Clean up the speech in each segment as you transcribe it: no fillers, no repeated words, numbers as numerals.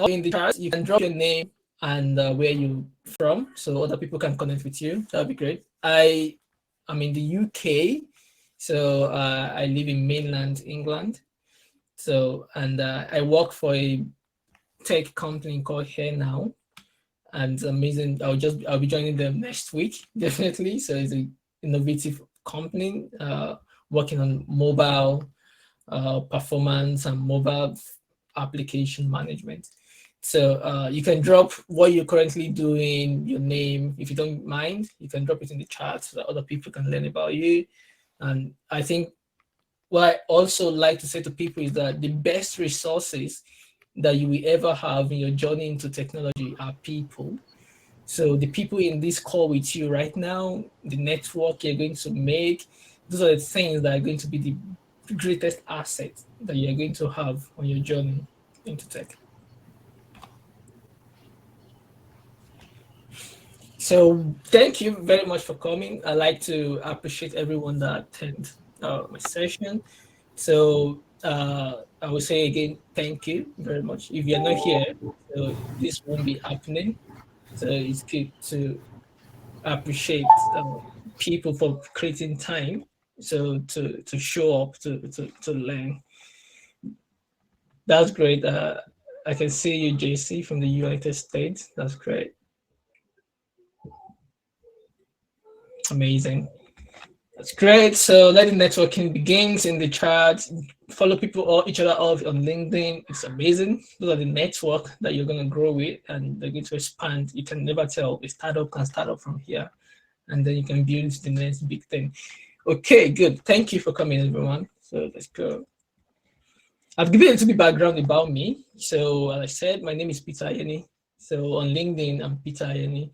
in the chat, you can drop your name and where you from, so other people can connect with you. That would be great. I'm in the UK, so I live in mainland England. So and I work for a tech company called Here Now, and it's amazing. I'll be joining them next week, definitely. So it's an innovative company working on mobile performance and mobile application management. So you can drop what you're currently doing, your name, if you don't mind. You can drop it in the chat so that other people can learn about you. And I think what I also like to say to people is that the best resources that you will ever have in your journey into technology are people. So the people in this call with you right now, the network you're going to make, those are the things that are going to be the greatest asset that you're going to have on your journey into tech. So thank you very much for coming. I like to appreciate everyone that attend my session. So I will say again, thank you very much. If you're not here, so this won't be happening. So it's good to appreciate people for creating time. So to show up to learn. That's great. I can see you, JC, from the United States. That's great. Amazing. That's great. So let the networking begins in the chat. Follow people or each other off on LinkedIn. It's amazing. Those are the network that you're going to grow with and they're going to expand. You can never tell. A startup can start up from here and then you can build the next big thing. Okay, good. Thank you for coming, everyone. So let's go. I've given a little bit background about me. So as I said, my name is Peter Ayeni. So on LinkedIn, I'm Peter Ayeni.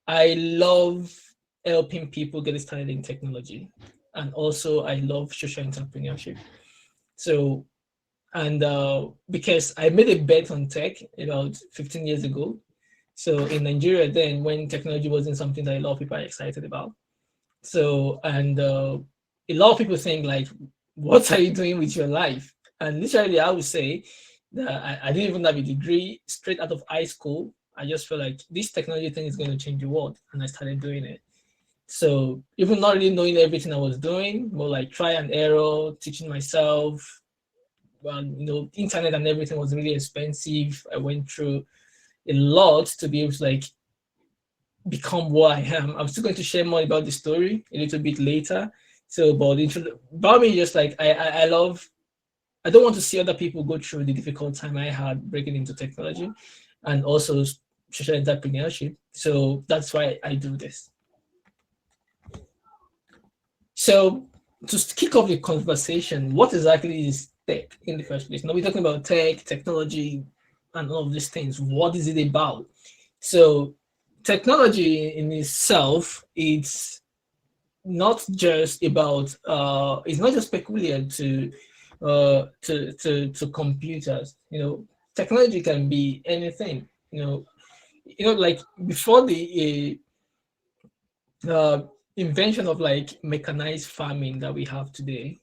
I love helping people get started in technology. And also I love social entrepreneurship. So, and because I made a bet on tech about 15 years ago. So in Nigeria then, when technology wasn't something that a lot of people are excited about. So, and a lot of people think like, what are you doing with your life? And literally I would say that I didn't even have a degree straight out of high school. I just felt like this technology thing is going to change the world. And I started doing it. So even not really knowing everything I was doing, more like try and error, teaching myself. Internet and everything was really expensive. I went through a lot to be able to like become what I am. I'm still going to share more about the story a little bit later. So, but about me, just like I love. I don't want to see other people go through the difficult time I had breaking into technology, and also social entrepreneurship. So that's why I do this. So to kick off the conversation, what exactly is tech in the first place? Now we're talking about tech, technology, and all of these things. What is it about? So technology in itself, it's not just about it's not just peculiar to computers. Technology can be anything. Like before the invention of like mechanized farming that we have today,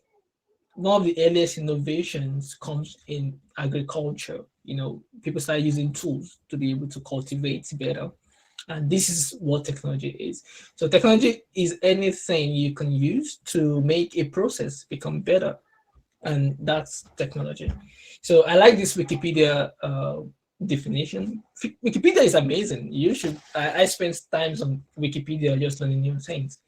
one of the earliest innovations comes in agriculture. People start using tools to be able to cultivate better. And this is what technology is. So technology is anything you can use to make a process become better. And that's technology. So I like this Wikipedia definition. Wikipedia is amazing. You should. I spend times on Wikipedia just learning new things.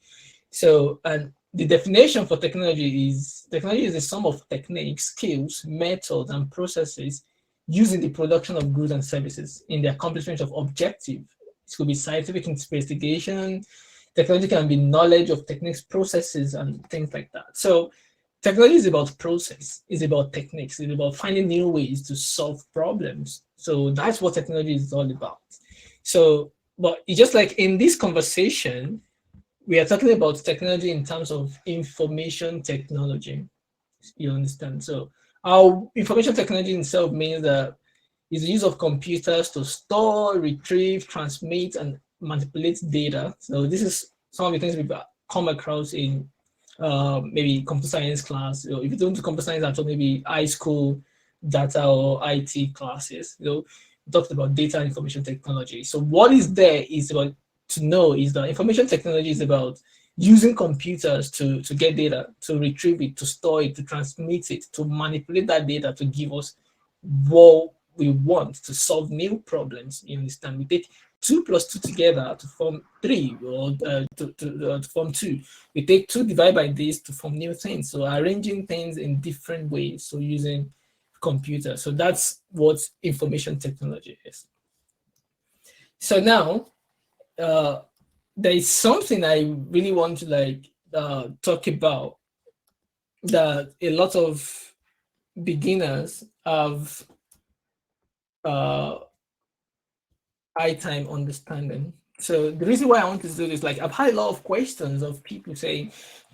So, and the definition for technology is the sum of techniques, skills, methods, and processes used in the production of goods and services in the accomplishment of objective. It could be scientific investigation. Technology can be knowledge of techniques, processes, and things like that. So technology is about process, it's about techniques, it's about finding new ways to solve problems. So that's what technology is all about. So, but it's just like in this conversation, we are talking about technology in terms of information technology. You understand? So our information technology itself means that it's the use of computers to store, retrieve, transmit, and manipulate data. So this is some of the things we've come across in maybe computer science class. If you don't do computer science at all, maybe high school, data or IT classes. We talked about data and information technology. So what is there is about to know is that information technology is about using computers to get data, to retrieve it, to store it, to transmit it, to manipulate that data to give us what we want to solve new problems. You understand? We take 2 plus 2 together to form 3, or to form 2. We take 2 divided by this to form new things. So arranging things in different ways. So using computer. So that's what information technology is. So now there is something I really want to talk about that a lot of beginners have high time understanding. So the reason why I want to do this, like I've had a lot of questions of people saying,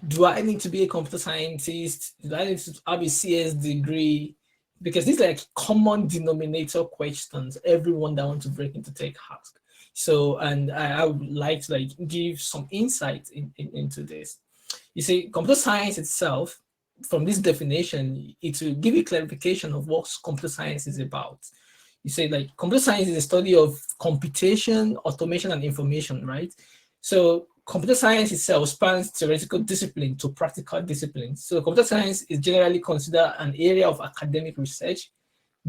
do I need to be a computer scientist? Do I need to have a CS degree? Because these are like common denominator questions everyone that wants to break into tech ask. So, and I would like to give some insight into this. You see, computer science itself, from this definition, it will give you clarification of what computer science is about. You say computer science is a study of computation, automation, and information, right? So computer science itself spans theoretical discipline to practical discipline. So computer science is generally considered an area of academic research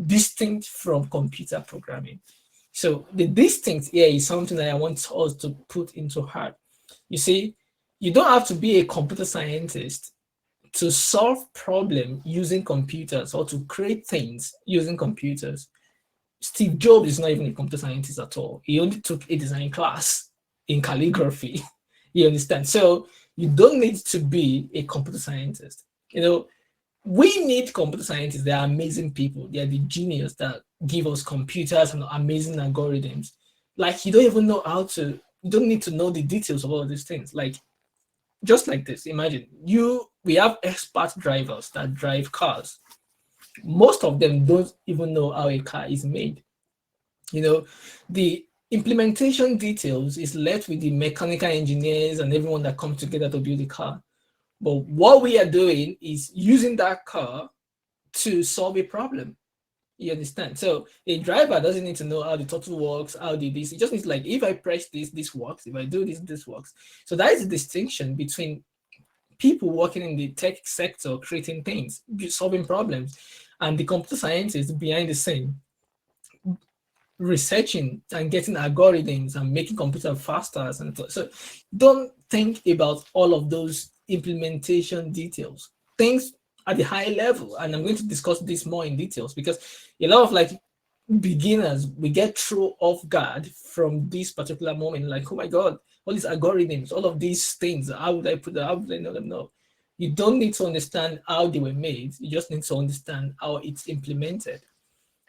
distinct from computer programming. So the distinct here is something that I want us to put into heart. You see, you don't have to be a computer scientist to solve problems using computers or to create things using computers. Steve Jobs is not even a computer scientist at all. He only took a design class in calligraphy. You understand? So you don't need to be a computer scientist. We need computer scientists. They are amazing people. They are the genius that give us computers and amazing algorithms. You don't even know you don't need to know the details of all of these things. Just like this, imagine we have expert drivers that drive cars. Most of them don't even know how a car is made. The implementation details is left with the mechanical engineers and everyone that comes together to build the car. But what we are doing is using that car to solve a problem. You understand? So a driver doesn't need to know how the throttle works, how the this. It just needs if I press this, this works. If I do this, this works. So that is the distinction between people working in the tech sector, creating things, solving problems, and the computer scientists behind the scene, researching and getting algorithms and making computers faster. So don't think about all of those implementation details. Things at the high level, and I'm going to discuss this more in details because a lot of beginners, we get thrown off guard from this particular moment. Oh my God, all these algorithms, all of these things, how would I put them? How would I know them? No, you don't need to understand how they were made. You just need to understand how it's implemented.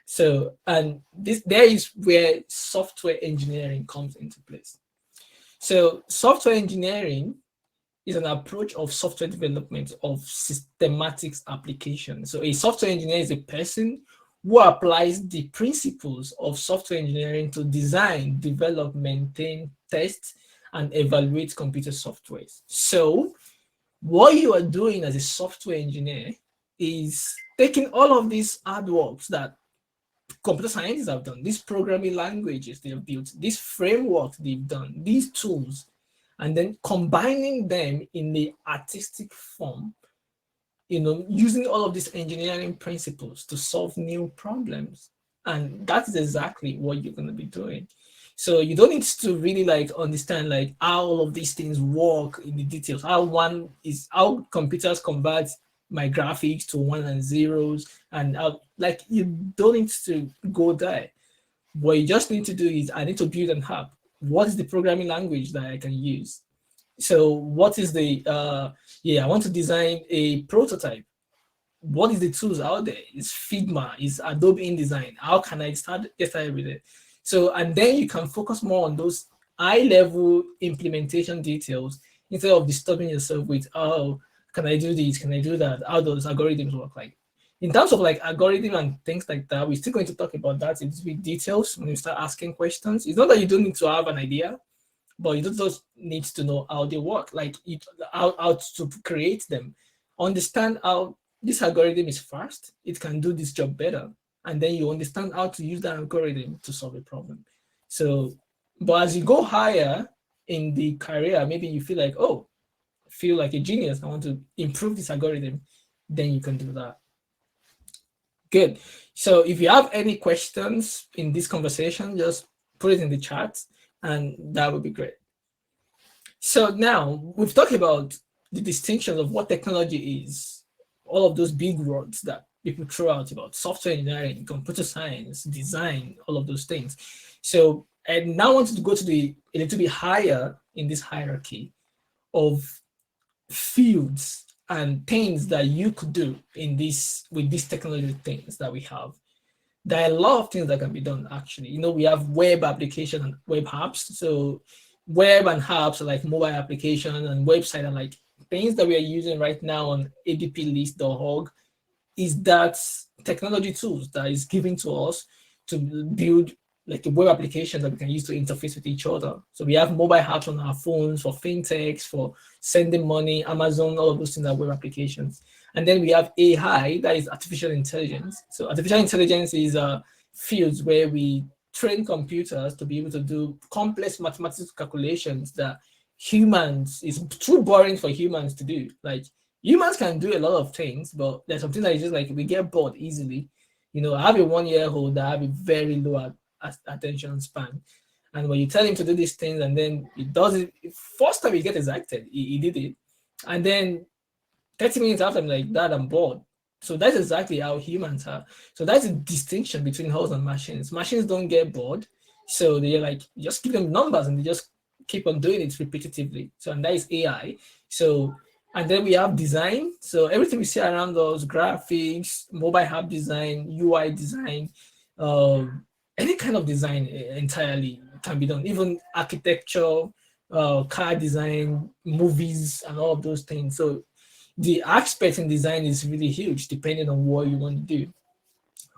So, and there is where software engineering comes into place. So software engineering is an approach of software development of systematic application. So a software engineer is a person who applies the principles of software engineering to design, develop, maintain, test, and evaluate computer software. So what you are doing as a software engineer is taking all of these hard works that computer scientists have done, these programming languages they have built, these frameworks they've done, these tools, and then combining them in the artistic form, using all of these engineering principles to solve new problems. And that is exactly what you're going to be doing. So you don't need to really understand how all of these things work in the details, how computers convert my graphics to 1 and 0s, and you don't need to go there. What you just need to do is I need to build an app. What is the programming language that I can use? So what is the I want to design a prototype. What is the tools out there? Is Figma, is Adobe InDesign. How can I get started with it? So, and then you can focus more on those high level implementation details instead of disturbing yourself with, oh, can I do this? Can I do that? How those algorithms work? In terms of algorithm and things like that, we're still going to talk about that in big details when you start asking questions. It's not that you don't need to have an idea, but you just need to know how they work, how to create them, understand how this algorithm is fast, it can do this job better, and then you understand how to use that algorithm to solve a problem. So, but as you go higher in the career, maybe you feel like, oh, feel like a genius, I want to improve this algorithm, then you can do that. Good. So if you have any questions in this conversation, just put it in the chat and that would be great. So now we've talked about the distinctions of what technology is, all of those big words that people throw out about software engineering, computer science, design, all of those things. So I now wanted to go to a little bit higher in this hierarchy of fields and things that you could do in this with these technology things that we have. There are a lot of things that can be done actually. We have web application and web apps. So web and apps are like mobile application and website and like things that we are using right now on ADPList.org is that technology tools that is given to us to build like a web application that we can use to interface with each other. So we have mobile apps on our phones for fintechs, for sending money, Amazon, all of those things are web applications. And then we have AI, that is artificial intelligence. So artificial intelligence is fields where we train computers to be able to do complex mathematical calculations that humans is too boring for humans to do. Like humans can do a lot of things, but there's something that is just like we get bored easily. I have a 1-year-old that have a very low attention span. And when you tell him to do these things and then he does it, first time he gets excited, he did it. And then 30 minutes after, I'm like, Dad, I'm bored. So that's exactly how humans are. So that's a distinction between us and machines. Machines don't get bored. So they're like, just give them numbers and they just keep on doing it repetitively. So, and that is AI. So, and then we have design. So everything we see around us, graphics, mobile app design, UI design, any kind of design entirely can be done. Even architecture, car design, movies, and all of those things. So the aspect in design is really huge depending on what you want to do.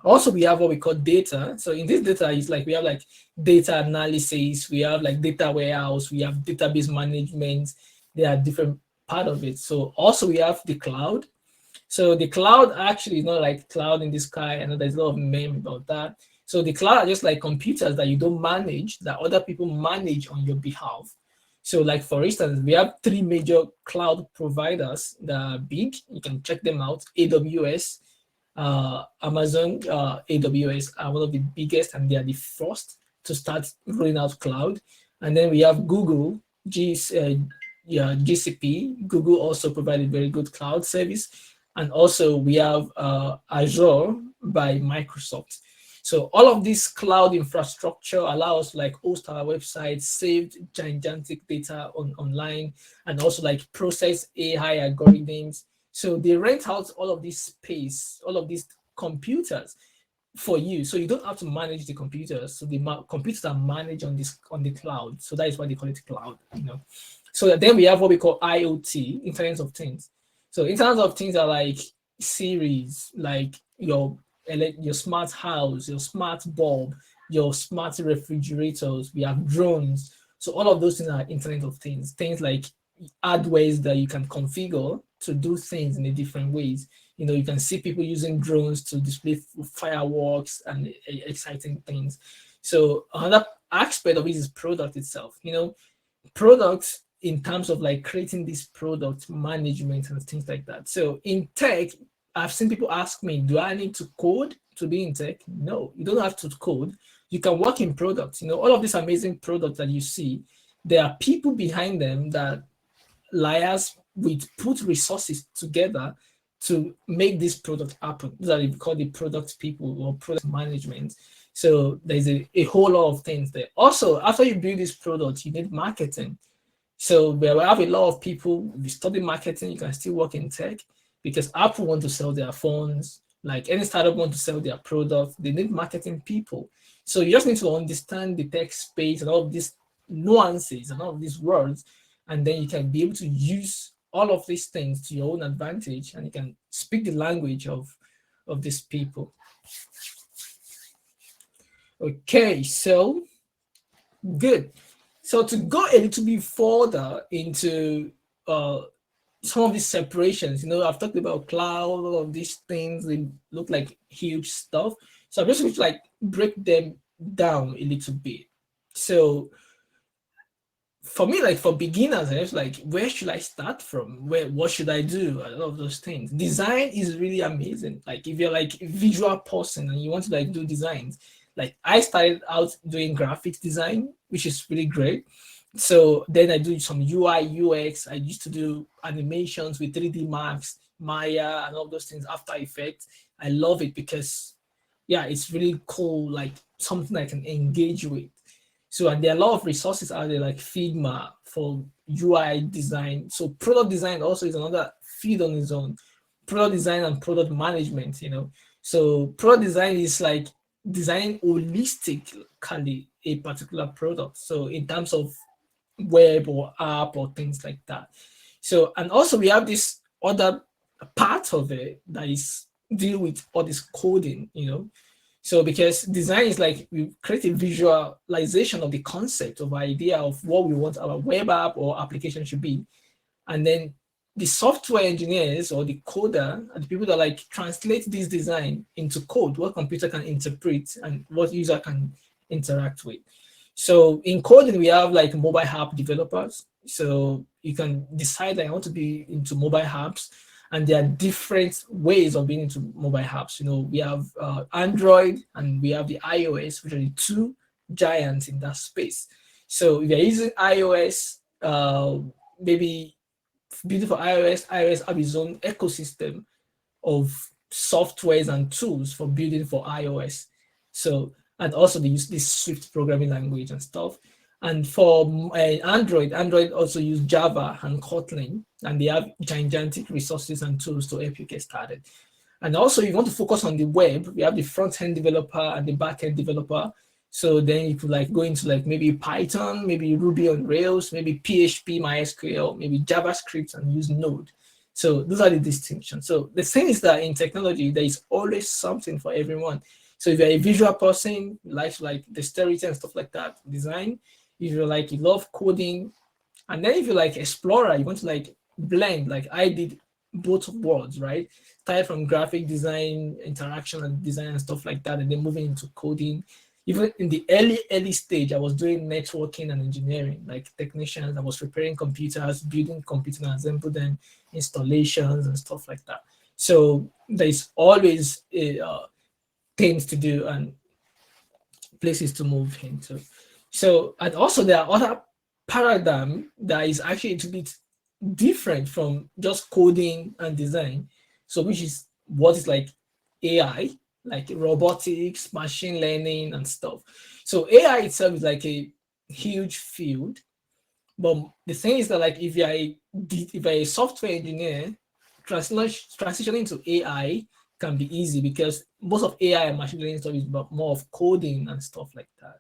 Also, we have what we call data. So in this data, it's like we have like data analysis, we have like data warehouse, we have database management. There are different part of it. So also we have the cloud. So the cloud actually is not like cloud in the sky. I know there's a lot of meme about that. So the cloud are just like computers that you don't manage, that other people manage on your behalf. So like, for instance, we have 3 major cloud providers that are big. You can check them out. AWS, Amazon, AWS are one of the biggest, and they are the first to start rolling out cloud. And then we have Google, GCP. Google also provided very good cloud service. And also we have Azure by Microsoft. So all of this cloud infrastructure allows like host our websites, save gigantic data online, and also like process AI algorithms. So they rent out all of this space, all of these computers for you. So you don't have to manage the computers. So the computers are managed on the cloud. So that is why they call it cloud. So then we have what we call IoT, Internet of Things. So Internet of Things are like series, like your smart house, your smart bulb, your smart refrigerators. We have drones. So all of those things are Internet of Things. Things like hardware that you can configure to do things in a different ways. You can see people using drones to display fireworks and exciting things. So another aspect of it is product itself. Products in terms of like creating this product management and things like that. So in tech, I've seen people ask me, do I need to code to be in tech? No, you don't have to code. You can work in products. All of these amazing products that you see, there are people behind them that liars with put resources together to make this product happen. Those are we call the product people or product management. So there's a whole lot of things there. Also, after you build this product, you need marketing. So we have a lot of people, if you study marketing, you can still work in tech, because Apple want to sell their phones, like any startup want to sell their product, they need marketing people. So you just need to understand the tech space and all of these nuances and all of these words, and then you can be able to use all of these things to your own advantage, and you can speak the language of these people. Okay, so good. So to go a little bit further into some of these separations. I've talked about cloud, all of these things, they look like huge stuff. So I'm just going to like break them down a little bit. So for me, like for beginners, it's like, where should I start from? What should I do? I love those things. Design is really amazing. Like if you're like a visual person and you want to like do designs, like I started out doing graphics design, which is really great. So then I do some UI, UX. I used to do animations with 3D Max, Maya, and all those things, After Effects. I love it because, yeah, it's really cool, like something I can engage with. So, and there are a lot of resources out there like Figma for UI design. So product design also is another field on its own. Product design and product management. So product design is like designing holistically a particular product. So in terms of web or app or things like that. So, and also we have this other part of it that is deal with all this coding. So because design is like we create a visualization of the concept of idea of what we want our web app or application should be. And then the software engineers or the coder and the people that like translate this design into code, what computer can interpret and what user can interact with. So in coding, we have like mobile app developers. So you can decide that I want to be into mobile apps, and there are different ways of being into mobile apps. We have Android and we have the iOS, which are the two giants in that space. So if you're using iOS, maybe beautiful iOS have its own ecosystem of softwares and tools for building for iOS. So, and also they use this Swift programming language and stuff. And for Android also use Java and Kotlin, and they have gigantic resources and tools to help you get started. And also, you want to focus on the web, we have the front-end developer and the back-end developer. So then you could like go into like maybe Python, maybe Ruby on Rails, maybe PHP, MySQL, maybe JavaScript, and use Node. So those are the distinctions. So the thing is that in technology, there is always something for everyone. So if you're a visual person, like dexterity and stuff like that, design. If you're like, you love coding, and then if you're like explorer, you want to like blend, like I did both worlds, right? Started from graphic design, interaction and design and stuff like that, and then moving into coding. Even in the early stage, I was doing networking and engineering, like technicians. I was repairing computers, building computers, and assemble them, installations and stuff like that. So there's always things to do and places to move into. So, and also there are other paradigm that is actually a little bit different from just coding and design. So, which is what is like AI, like robotics, machine learning, and stuff. So, AI itself is like a huge field. But the thing is that, like, if you're a software engineer, transitioning to AI can be easy because most of AI and machine learning stuff is about more of coding and stuff like that.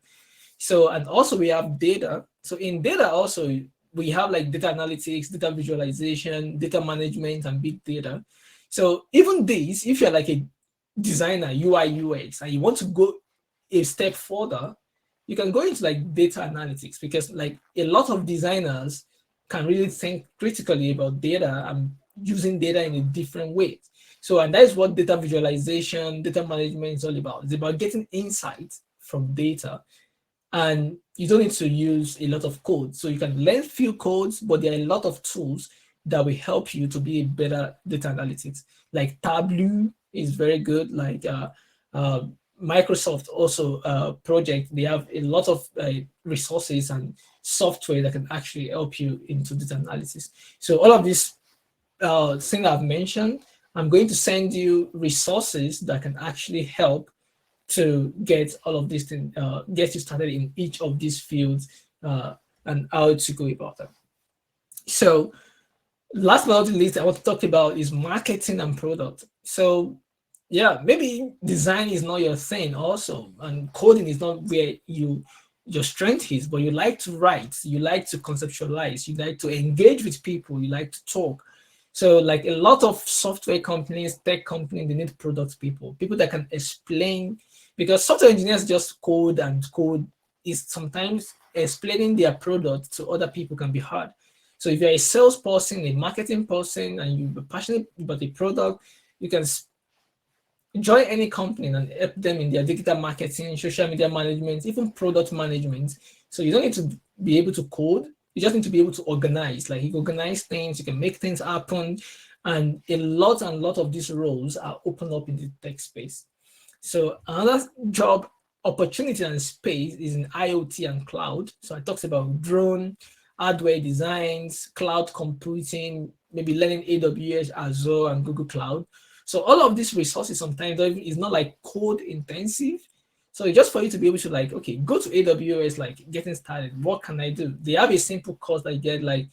So, and also we have data. So in data also, we have like data analytics, data visualization, data management, and big data. So even these, if you're like a designer, UI, UX, and you want to go a step further, you can go into like data analytics because like a lot of designers can really think critically about data and using data in a different way. So, and that is what data visualization, data management is all about. It's about getting insights from data, and you don't need to use a lot of code. So you can learn few codes, but there are a lot of tools that will help you to be a better data analytics. Like Tableau is very good. Like Microsoft also project, they have a lot of resources and software that can actually help you into data analysis. So all of these things I've mentioned, I'm going to send you resources that can actually help to get all of these things, get you started in each of these fields and how to go about them. So last but not least, I want to talk about is marketing and product. So yeah, maybe design is not your thing also, and coding is not where your strength is, but you like to write, you like to conceptualize, you like to engage with people, you like to talk. So like a lot of software companies, tech companies, they need product people that can explain, because software engineers just code and code is sometimes explaining their product to other people can be hard. So if you're a salesperson, a marketing person, and you're passionate about the product, you can join any company and help them in their digital marketing, social media management, even product management. So you don't need to be able to code. You just need to be able to organize. Like you organize things, you can make things happen, and a lot of these roles are open up in the tech space. So another job opportunity and space is in IoT and cloud. So I talked about drone, hardware designs, cloud computing, maybe learning AWS, Azure, and Google Cloud. So all of these resources sometimes is not like code intensive. So just for you to be able to like, okay, go to AWS, like getting started. What can I do? They have a simple course that you get like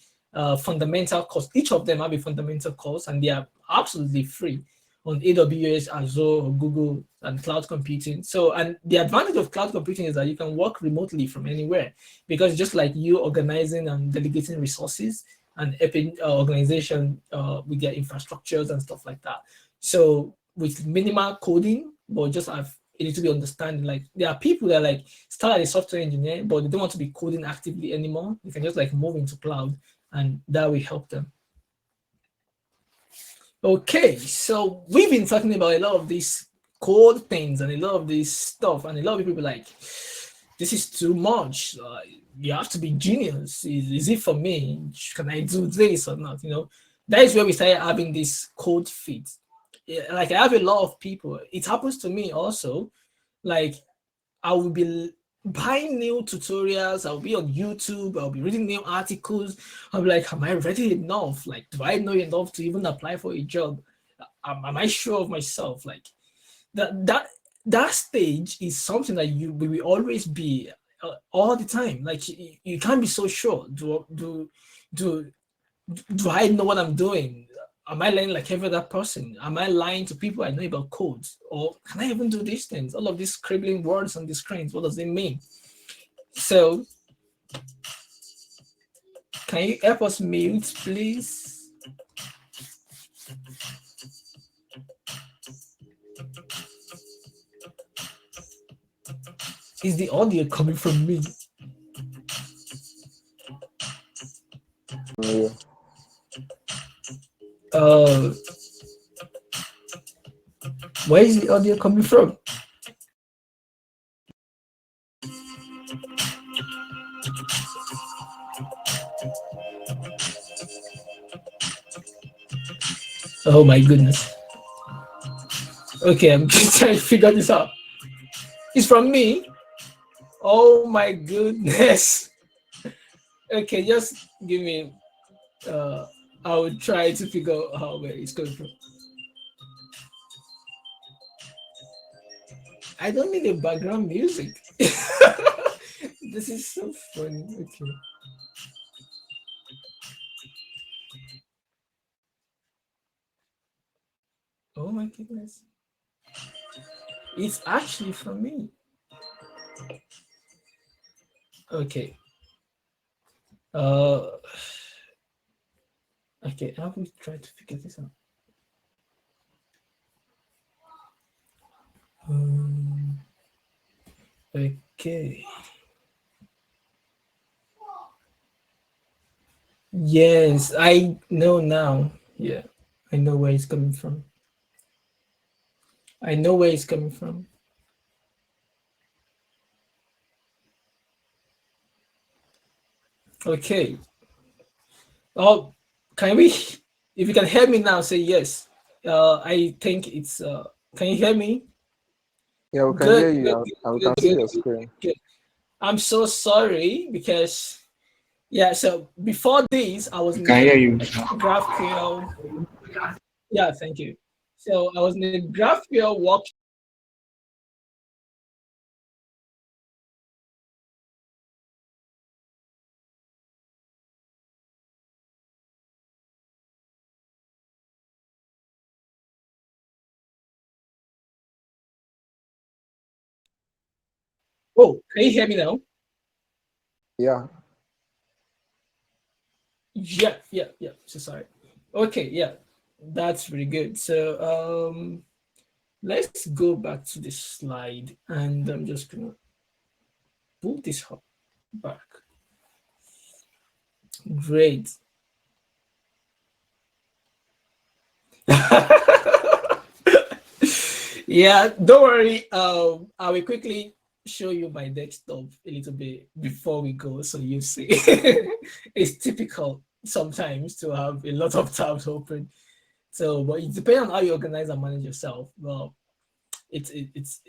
fundamental course. Each of them have a fundamental course, and they are absolutely free on AWS, Azure, or Google, and cloud computing. So, and the advantage of cloud computing is that you can work remotely from anywhere, because just like you organizing and delegating resources and helping organization with their infrastructures and stuff like that. So with minimal coding, but just have a little bit understanding. Like there are people that like start as a software engineer, but they don't want to be coding actively anymore. They can just like move into cloud, and that will help them. Okay, so we've been talking about a lot of these code things and a lot of this stuff, and a lot of people like, this is too much. You have to be genius. Is it for me? Can I do this or not? You know, that is where we started having this code fit. Yeah, like I have a lot of people. It happens to me also. Like I will be buying new tutorials. I'll be on YouTube. I'll be reading new articles. I'll be like, am I ready enough? Like, do I know enough to even apply for a job? Am I sure of myself? Like that stage is something that you will always be all the time. Like you can't be so sure. Do do I know what I'm doing? Am I learning like every other person? Am I lying to people I know about codes? Or can I even do these things? All of these scribbling words on the screens, what does it mean? So, can you help us mute, please? Is the audio coming from me? Yeah. Uh, where is the audio coming from? Oh my goodness. Okay, I'm just trying to figure this out. It's from me. Oh my goodness. Okay, just give me. Uh, I will try to figure out how where it's coming from. I don't need a background music. This is so funny. Okay. Oh my goodness. It's actually from me. Okay. Uh okay, I will try to figure this out. Um, okay. Yes, I know now. Yeah. I know where it's coming from. I know where it's coming from. Okay. Oh, can we? If you can hear me now, say yes. I think it's. Can you hear me? Yeah, we can Good, hear good, you. And we good, can see good, your good, screen. good. I'm so sorry because yeah. So before this, I was We in can hear a you. GraphQL. Yeah, thank you. So I was in a GraphQL work. Oh, can you hear me now? Yeah. Yeah, yeah, yeah. So sorry. Okay, yeah, that's really good. So let's go back to this slide, and I'm just gonna pull this up back. Great. Yeah, don't worry. I will quickly show you my desktop a little bit before we go, so you see. It's typical sometimes to have a lot of tabs open. So, but it depends on how you organize and manage yourself. Well, it's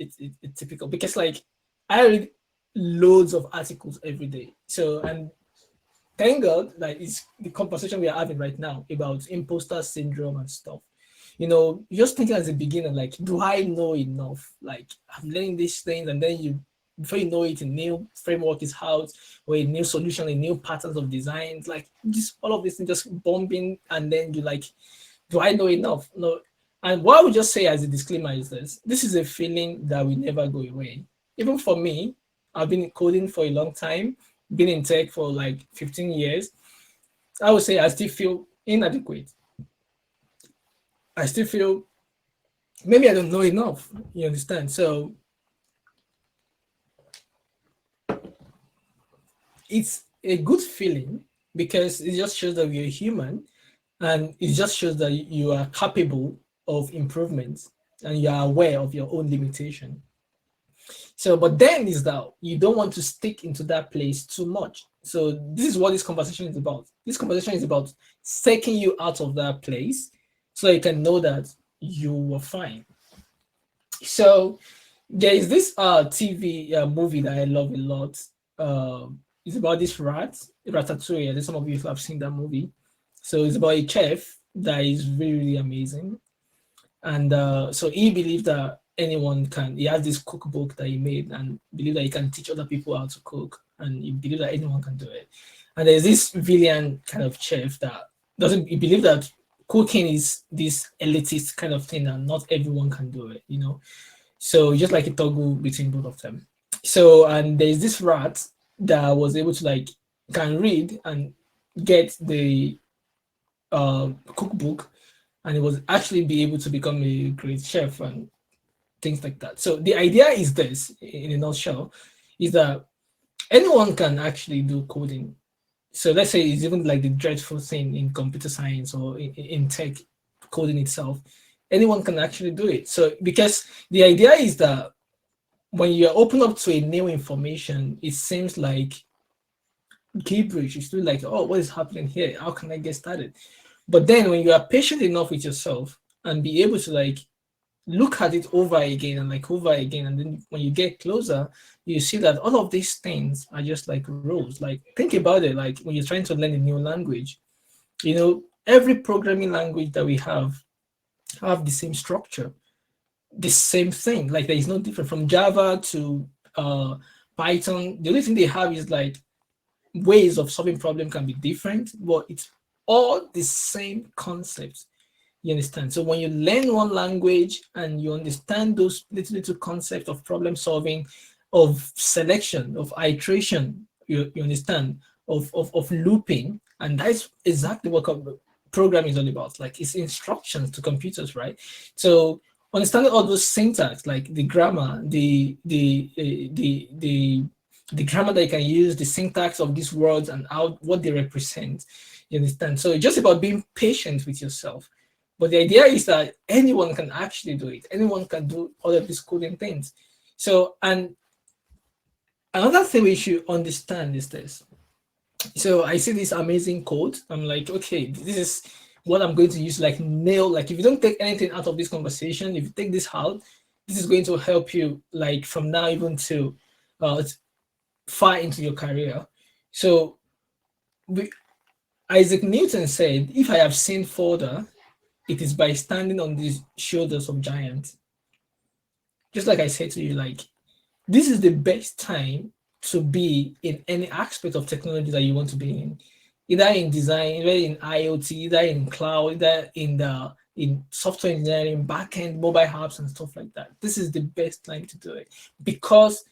typical because like I read loads of articles every day. So and thank God, like it's the conversation we are having right now about imposter syndrome and stuff. You're just thinking as a beginner, like, do I know enough? Like, I'm learning these things, and then before you know it, a new framework is out, or a new solution, a new patterns of designs, like just all of this thing just bombing, and then you like, do I know enough? No. And what I would just say as a disclaimer is this is a feeling that will never go away. Even for me, I've been coding for a long time, been in tech for like 15 years. I would say I still feel inadequate. I still feel maybe I don't know enough. You understand? So it's a good feeling because it just shows that we're human, and it just shows that you are capable of improvement and you are aware of your own limitation. So, but then is that you don't want to stick into that place too much. So this is what this conversation is about. This conversation is about taking you out of that place so you can know that you were fine. So there is this TV movie that I love a lot. It's about this rat, Ratatouille. I think some of you have seen that movie. So it's about a chef that is really, really amazing. And so he believed that anyone can, he has this cookbook that he made and believe that he can teach other people how to cook. And he believed that anyone can do it. And there's this villain kind of chef that doesn't, he believe that cooking is this elitist kind of thing and not everyone can do it. So just like a toggle between both of them. So, and there's this rat that was able to like, can read and get the cookbook, and it was actually be able to become a great chef and things like that. So the idea is this, in a nutshell, is that anyone can actually do coding. So let's say it's even like the dreadful thing in computer science or in tech, coding itself. Anyone can actually do it. So because the idea is that when you open up to a new information, it seems like gibberish. It's still like, oh, what is happening here? How can I get started? But then when you are patient enough with yourself and be able to like look at it over again and like over again, and then when you get closer, you see that all of these things are just like rules. Like think about it, like when you're trying to learn a new language, every programming language that we have the same structure, the same thing. Like there is no different from Java to Python. The only thing they have is like ways of solving problem can be different, but it's all the same concepts. You understand? So when you learn one language and you understand those little concepts of problem solving, of selection, of iteration, you understand, of looping, and that's exactly what programming is all about. Like it's instructions to computers, right? So understanding all those syntax, like the grammar, the grammar that you can use, the syntax of these words and how what they represent. You understand? So it's just about being patient with yourself. But the idea is that anyone can actually do it. Anyone can do all of these coding things. So, and another thing we should understand is this. So I see this amazing code. I'm like, okay, this is what I'm going to use, like nail. Like if you don't take anything out of this conversation, if you take this out, this is going to help you like from now even to far into your career. So Isaac Newton said, if I have seen further, it is by standing on the shoulders of giants. Just like I said to you, like this is the best time to be in any aspect of technology that you want to be in, either in design, either in IoT, either in cloud, either in software engineering, backend, mobile apps, and stuff like that. This is the best time to do it because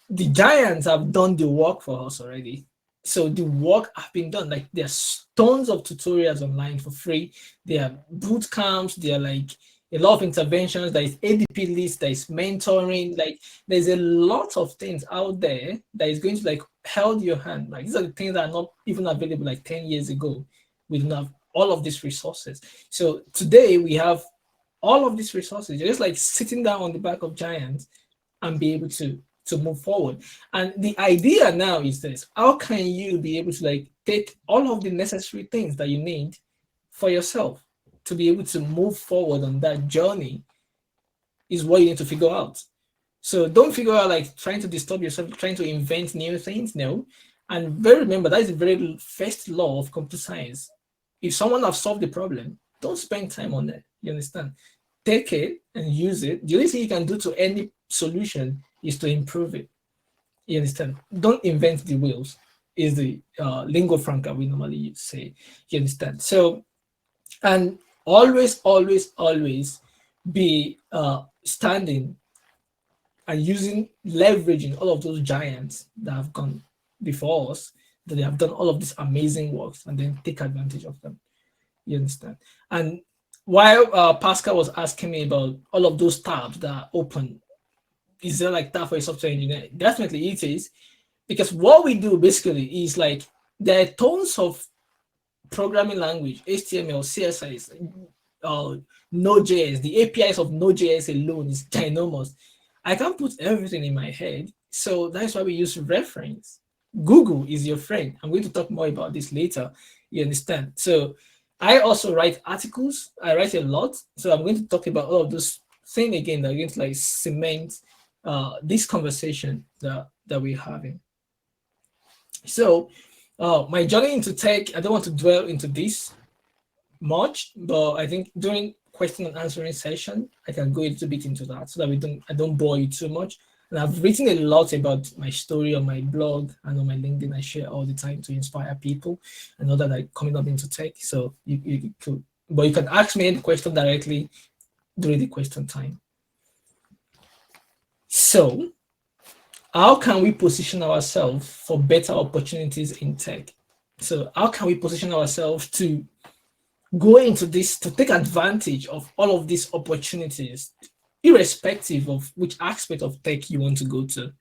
the giants have done the work for us already. So the work have been done. Like there's tons of tutorials online for free. There are boot camps. There are like a lot of interventions. There is ADPList. There is mentoring. Like there's a lot of things out there that is going to like hold your hand. Like these are the things that are not even available like 10 years ago. We don't have all of these resources. So today we have all of these resources. You're just like sitting down on the back of giants and be able to move forward. And the idea now is this: how can you be able to like take all of the necessary things that you need for yourself to be able to move forward on that journey is what you need to figure out. So don't figure out like trying to disturb yourself, trying to invent new things. No. And very remember, that is the very first law of computer science. If someone has solved the problem, don't spend time on it. You understand? Take it and use it. The only thing you can do to any solution is to improve it. You understand? Don't invent the wheels, is the lingua franca we normally say. You understand? So, and always, always, always be standing and using, leveraging all of those giants that have gone before us, that they have done all of these amazing works, and then take advantage of them. You understand? And while Pascal was asking me about all of those tabs that are open, is there like that for a software engineer? Definitely it is, because what we do basically is like there are tons of programming language, HTML, CSS, Node.js. The APIs of Node.js alone is ginormous. I can't put everything in my head, so that's why we use reference. Google is your friend. I'm going to talk more about this later. You understand? So I also write articles. I write a lot. So I'm going to talk about all of those things again that are going to like cement this conversation that we're having. So my journey into tech, I don't want to dwell into this much, but I think during question and answering session, I can go a little bit into that so that I don't bore you too much. And I've written a lot about my story on my blog and on my LinkedIn. I share all the time to inspire people and all that like coming up into tech. So you could, but you can ask me any question directly during the question time. So how can we position ourselves for better opportunities in tech? So how can we position ourselves to go into this, to take advantage of all of these opportunities, irrespective of which aspect of tech you want to go to?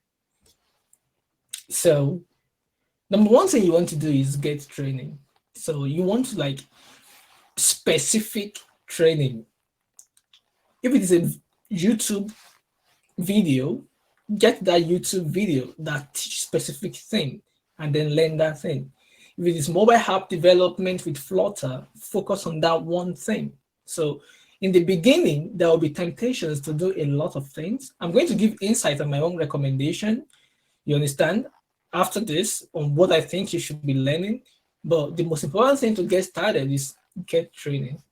So number one thing you want to do is get training. So you want to like specific training. If it is a YouTube video, get that YouTube video that teach specific thing and then learn that thing. If it is mobile app development with Flutter, focus on that one thing. So in the beginning, there will be temptations to do a lot of things. I'm going to give insight on my own recommendation, you understand, after this on what I think you should be learning. But the most important thing to get started is get training.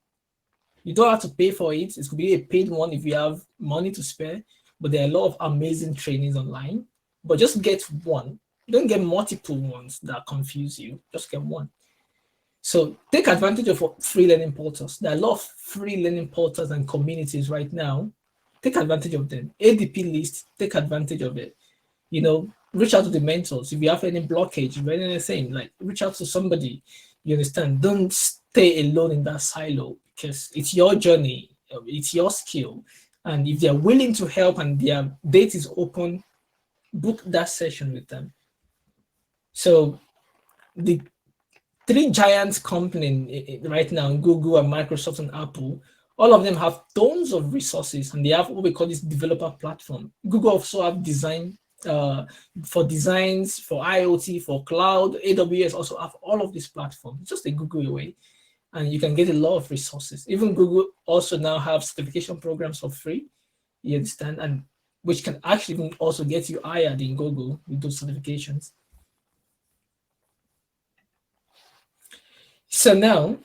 You don't have to pay for it. It could be a paid one if you have money to spare, but there are a lot of amazing trainings online. But just get one. Don't get multiple ones that confuse you. Just get one. So take advantage of free learning portals. There are a lot of free learning portals and communities right now. Take advantage of them. ADPList, take advantage of it. You know, reach out to the mentors. If you have any blockage, if anything, like reach out to somebody. You understand? Don't stay alone in that silo because it's your journey, it's your skill. And if they're willing to help and their date is open, book that session with them. So the three giant companies right now, Google and Microsoft and Apple, all of them have tons of resources and they have what we call this developer platform. Google also have design for designs, for IoT, for cloud. AWS also have all of these platforms, just a Google away. And you can get a lot of resources. Even Google also now have certification programs for free, you understand, and which can actually also get you hired in Google with those certifications. So now,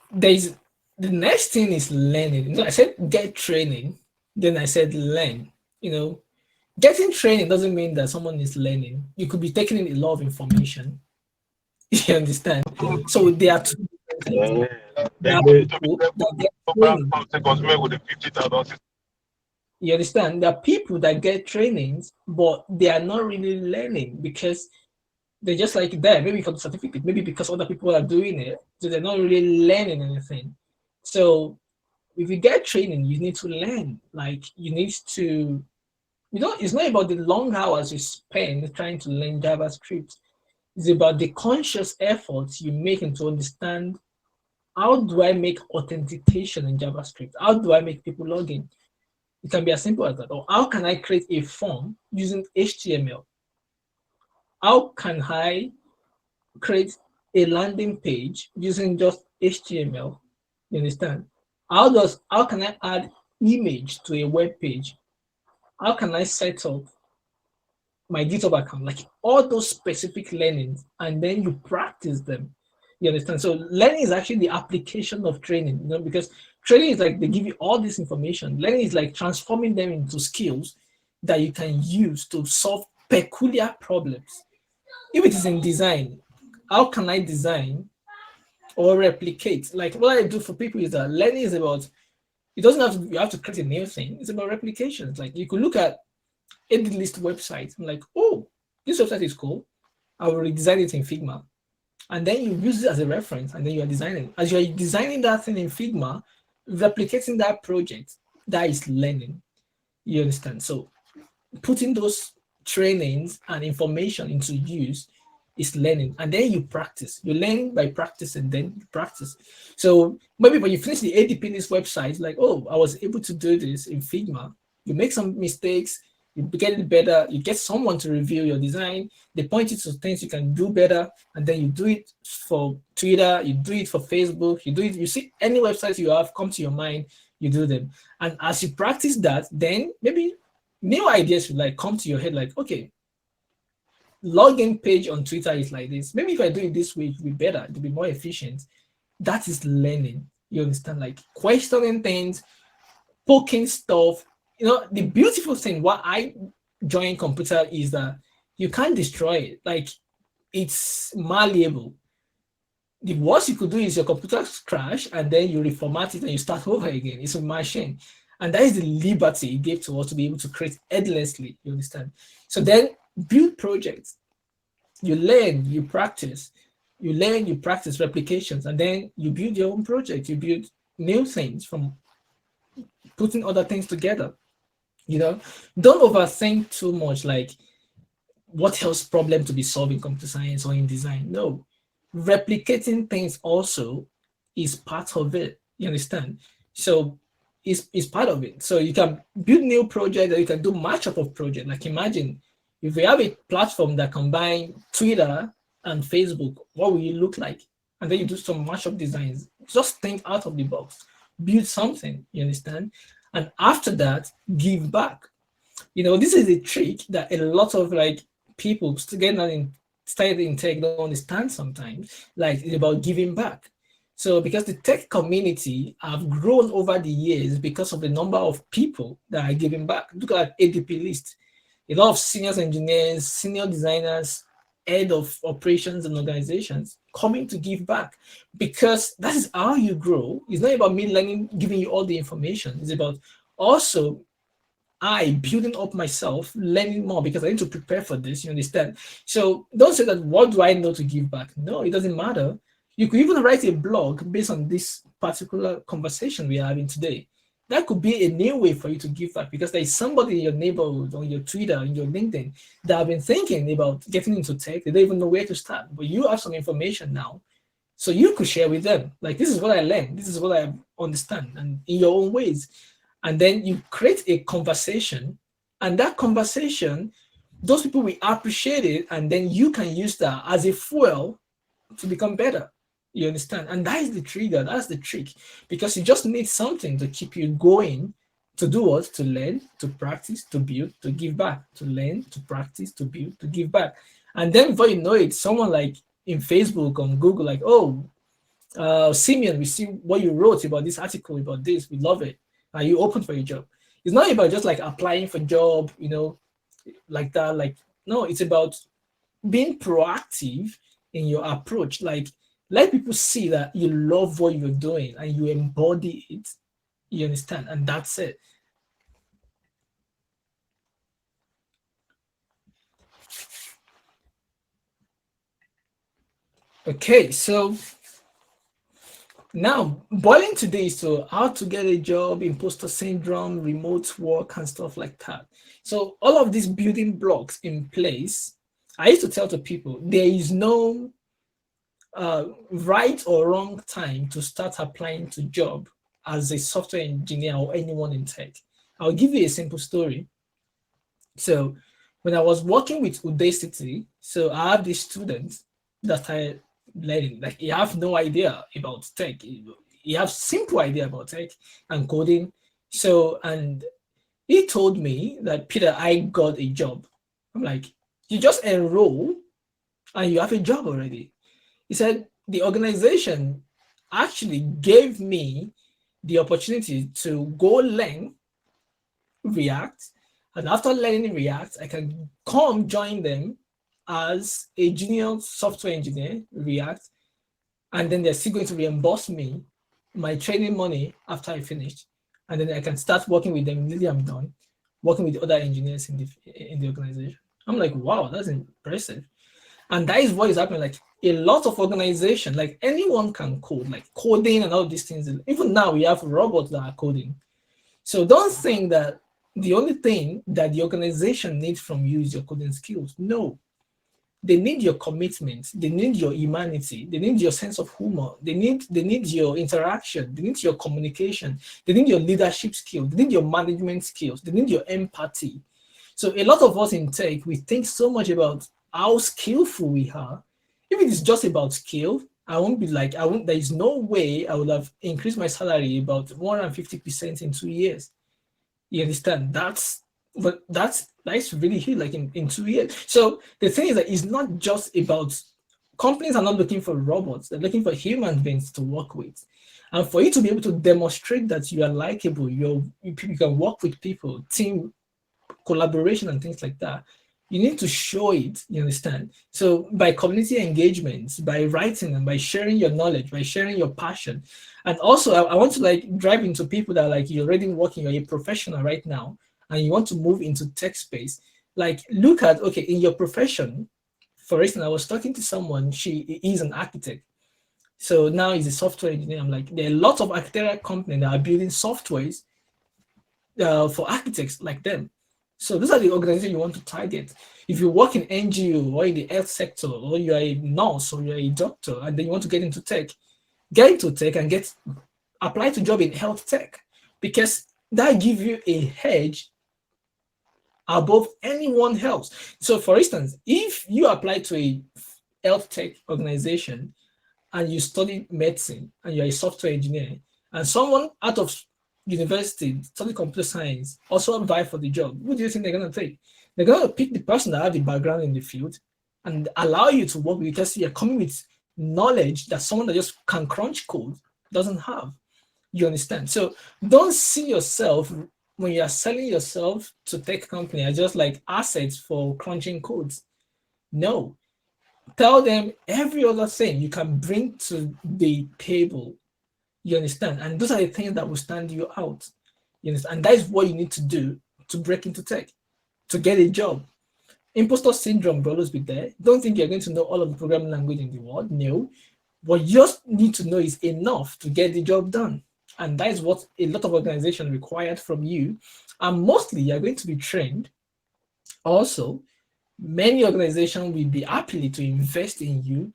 the next thing is learning. I said get training, then I said learn. You know, getting training doesn't mean that someone is learning. You could be taking in a lot of information. You understand? So there are two different things. There are people that get training. You understand? There are people that get trainings, but they are not really learning because they're just like there, maybe for the certificate, maybe because other people are doing it, so they're not really learning anything. So if you get training, you need to learn. Like you need to, it's not about the long hours you spend trying to learn JavaScript. It's about the conscious efforts you make to understand how do I make authentication in JavaScript? How do I make people log in? It can be as simple as that. Or how can I create a form using HTML? How can I create a landing page using just HTML? You understand? How can I add image to a web page? How can I set up my GitHub account? Like all those specific learnings, and then you practice them. You understand? So learning is actually the application of training, because training is like they give you all this information. Learning is like transforming them into skills that you can use to solve peculiar problems. If it is in design, how can I design or replicate? Like what I do for people is that learning is about, it doesn't have to, you have to create a new thing. It's about replications. Like you could look at ADPList website. I'm like, oh, this website is cool. I will redesign it in Figma. And then you use it as a reference, and then you are designing. As you are designing that thing in Figma, replicating that project, that is learning. You understand? So putting those trainings and information into use is learning. And then you practice. You learn by practice, and then you practice. So maybe when you finish the ADPList website, like, oh, I was able to do this in Figma. You make some mistakes, you get it better, you get someone to review your design, they point you to things you can do better, and then you do it for Twitter, you do it for Facebook, you do it, you see any websites you have come to your mind, you do them. And as you practice that, then maybe new ideas will like come to your head, like, okay, login page on Twitter is like this. Maybe if I do it this way, it will be better, it will be more efficient. That is learning. You understand? Like questioning things, poking stuff. The beautiful thing, what I join computer is that you can't destroy it. Like it's malleable. The worst you could do is your computer crash and then you reformat it and you start over again. It's a machine. And that is the liberty it gave to us to be able to create endlessly. You understand? So then build projects. You learn, you practice. You learn, you practice replications, and then you build your own project. You build new things from putting other things together. Don't overthink too much, like what else problem to be solved in computer science or in design. No, replicating things also is part of it. You understand? So it's part of it. So you can build new project, or you can do mashup of project. Like imagine if we have a platform that combine Twitter and Facebook, what will it look like? And then you do some mashup designs. Just think out of the box, build something. You understand? And after that, give back. This is a trick that a lot of like people started in tech don't understand sometimes. Like it's about giving back. So because the tech community have grown over the years because of the number of people that are giving back. Look at ADPList. A lot of senior engineers, senior designers, head of operations and organizations coming to give back, because that is how you grow. It's not about me learning, giving you all the information. It's about also I building up myself, learning more, because I need to prepare for this. You understand? So don't say that, what do I know to give back? No, it doesn't matter. You could even write a blog based on this particular conversation we are having today. That could be a new way for you to give back, because there is somebody in your neighborhood, on your Twitter, in your LinkedIn, that have been thinking about getting into tech. They don't even know where to start, but you have some information now. So you could share with them, like, this is what I learned, this is what I understand, and in your own ways. And then you create a conversation, and that conversation, those people will appreciate it, and then you can use that as a fuel to become better. You understand? And that is the trigger, that's the trick, because you just need something to keep you going, to do what? To learn, to practice, to build, to give back, to learn, to practice, to build, to give back. And then before you know it, someone like in Facebook, on Google, like, oh, Simeon, we see what you wrote about this article, about this, we love it. Are you open for your job? It's not about just like applying for job, like that. Like, no, it's about being proactive in your approach. Like, let people see that you love what you're doing and you embody it. You understand? And that's it. Okay, so now boiling today is to how to get a job, imposter syndrome, remote work, and stuff like that. So all of these building blocks in place, I used to tell to people there is no right or wrong time to start applying to job as a software engineer or anyone in tech. I'll give you a simple story. So when I was working with Udacity, so I have this student that I learning, like he have no idea about tech. He have simple idea about tech and coding. So and he told me that Peter, I got a job. I'm like, you just enroll and you have a job already. He said the organization actually gave me the opportunity to go learn React. And after learning React, I can come join them as a junior software engineer, React. And then they're still going to reimburse me my training money after I finished. And then I can start working with them immediately I'm done, working with other engineers in the organization. I'm like, wow, that's impressive. And that is what is happening. Like a lot of organization, like anyone can code, like coding and all these things. Even now we have robots that are coding. So don't think that the only thing that the organization needs from you is your coding skills. No, they need your commitment. They need your humanity. They need your sense of humor. They need your interaction. They need your communication. They need your leadership skills. They need your management skills. They need your empathy. So a lot of us in tech, we think so much about how skillful we are. If it is just about skill, I won't be like, I won't, there is no way I would have increased my salary about 150% in 2 years. You understand? That's really huge, like in 2 years. So the thing is that it's not just about companies are not looking for robots, they're looking for human beings to work with. And for you to be able to demonstrate that you are likable, you can work with people, team collaboration and things like that, you need to show it, you understand? So by community engagement, by writing and by sharing your knowledge, by sharing your passion. And also I want to like drive into people that are like you're already working, you're a professional right now, and you want to move into tech space. Like look at, okay, in your profession, for instance, I was talking to someone, she is an architect. So now he's a software engineer. I'm like, there are lots of architecture companies that are building softwares for architects like them. So these are the organizations you want to target. If you work in NGO or in the health sector, or you are a nurse or you're a doctor, and then you want to get into tech and apply to job in health tech, because that gives you a hedge above anyone else. So for instance, if you apply to a health tech organization and you study medicine and you're a software engineer, and someone out of university study computer science also vie for the job, who do you think they're going to take? They're going to pick the person that have the background in the field and allow you to work because you're coming with knowledge that someone that just can crunch code doesn't have. You understand? So don't see yourself when you are selling yourself to tech company as just like assets for crunching codes. No, tell them every other thing you can bring to the table. You understand? And those are the things that will stand you out. You understand? And that is what you need to do to break into tech, to get a job. Imposter syndrome will always be there. Don't think you're going to know all of the programming language in the world. No. What you just need to know is enough to get the job done. And that is what a lot of organizations required from you. And mostly you're going to be trained. Also, many organizations will be happily to invest in you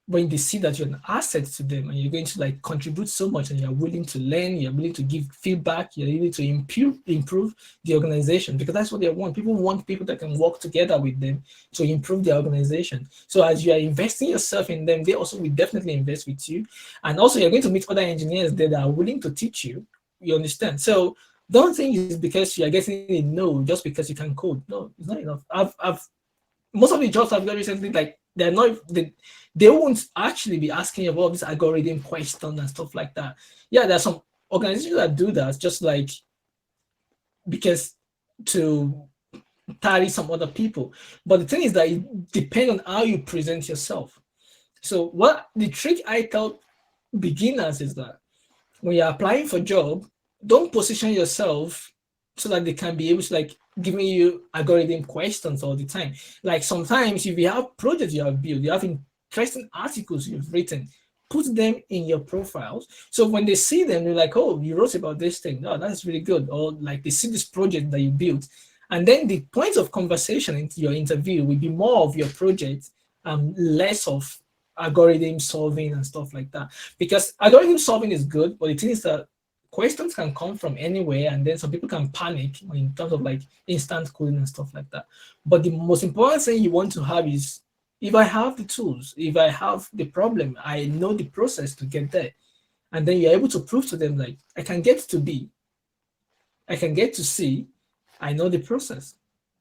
when they see that you're an asset to them and you're going to like contribute so much and you're willing to learn, you're willing to give feedback, you're willing to improve the organization, because that's what they want. People want people that can work together with them to improve their organization. So as you are investing yourself in them, they also will definitely invest with you. And also you're going to meet other engineers there that are willing to teach you. You understand? So don't think it's because you're getting a no just because you can code. No, it's not enough. I've most of the jobs I've got recently, like they're not they won't actually be asking you about this algorithm question and stuff like that. Yeah, there's some organizations that do that just like because to tarry some other people. But the thing is that it depends on how you present yourself. So what the trick I tell beginners is that when you're applying for job, don't position yourself so that they can be able to like giving you algorithm questions all the time. Like sometimes if you have projects you have built, you have interesting articles you've written, put them in your profiles. So when they see them, they're like, oh, you wrote about this thing. Oh, that's really good. Or like they see this project that you built And then the points of conversation into your interview will be more of your project, less of algorithm solving and stuff like that. Because algorithm solving is good, but the thing is that questions can come from anywhere, and then some people can panic in terms of like instant coding and stuff like that. But the most important thing you want to have is, if I have the tools, if I have the problem, I know the process to get there. And then you're able to prove to them, like, I can get to B, I can get to C, I know the process.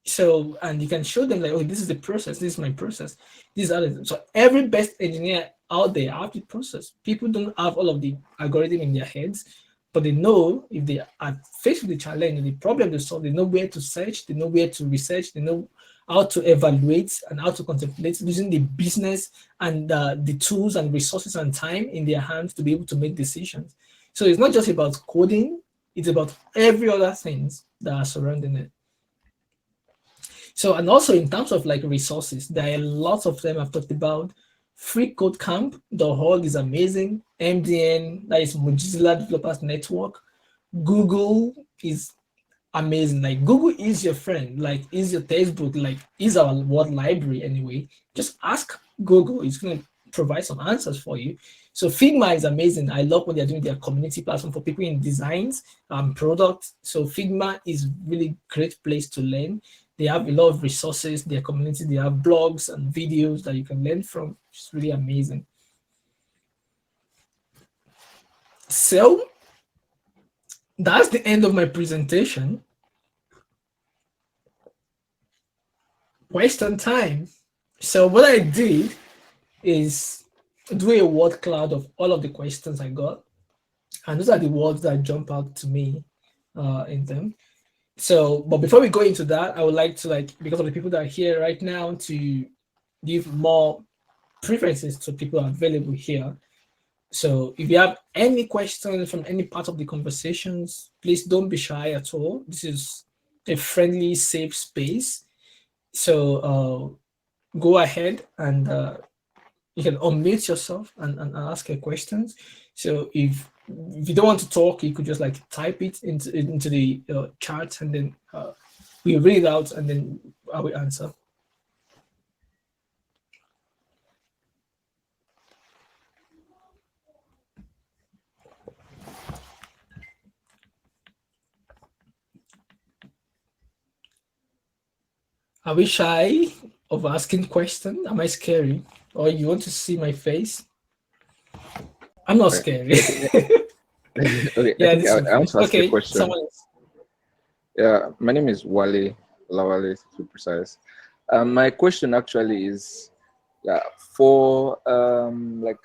So, and you can show them like, oh, this is the process, this is my process, these are the, so every best engineer out there have the process. People don't have all of the algorithm in their heads, but they know if they are faced with the challenge, the problem to solve, they know where to search, they know where to research, they know how to evaluate and how to contemplate using the business and the tools and resources and time in their hands to be able to make decisions. So it's not just about coding, it's about every other things that are surrounding it. So, and also in terms of like resources, there are lots of them I've talked about. FreeCodeCamp.org is amazing. MDN, that is Mozilla Developers Network. Google is amazing. Like Google is your friend, like is your textbook, like is our word library anyway. Just ask Google, it's going to provide some answers for you. So Figma is amazing. I love what they're doing. Their community platform for people in designs, products. So Figma is really great place to learn. They have a lot of resources, their community, they have blogs and videos that you can learn from. It's really amazing. So that's the end of my presentation. Question time. So what I did is do a word cloud of all of the questions I got. And those are the words that jump out to me in them. So, but before we go into that, I would like to, like, because of the people that are here right now, to give more preferences to people available here. So if you have any questions from any part of the conversations, please don't be shy at all. This is a friendly, safe space. So go ahead and you can unmute yourself and ask your questions. So if you don't want to talk, you could just like type it into the chat, and then we read it out, and then I will answer. Are we shy of asking questions? Am I scary? Or you want to see my face? I'm not scary. Okay, Yeah, I think I want to ask you okay. a question. Someone else. Yeah, my name is Wale Lawale, to be precise. My question actually is, yeah, for like,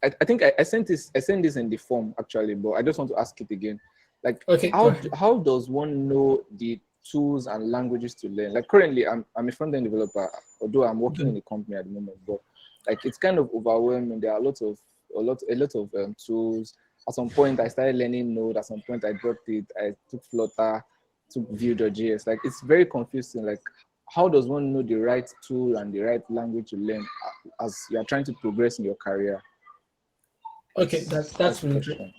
I think I sent this in the form actually, but I just want to ask it again. Like, Okay, go ahead. how does one know the tools and languages to learn? Like currently, I'm a front-end developer, although I'm working in a company at the moment, but like it's kind of overwhelming. There are a lot of tools. At some point, I started learning Node. At some point, I dropped it. I took Flutter, took Vue.js. Like it's very confusing. Like how does one know the right tool and the right language to learn as you are trying to progress in your career? Okay, that's the really good. question.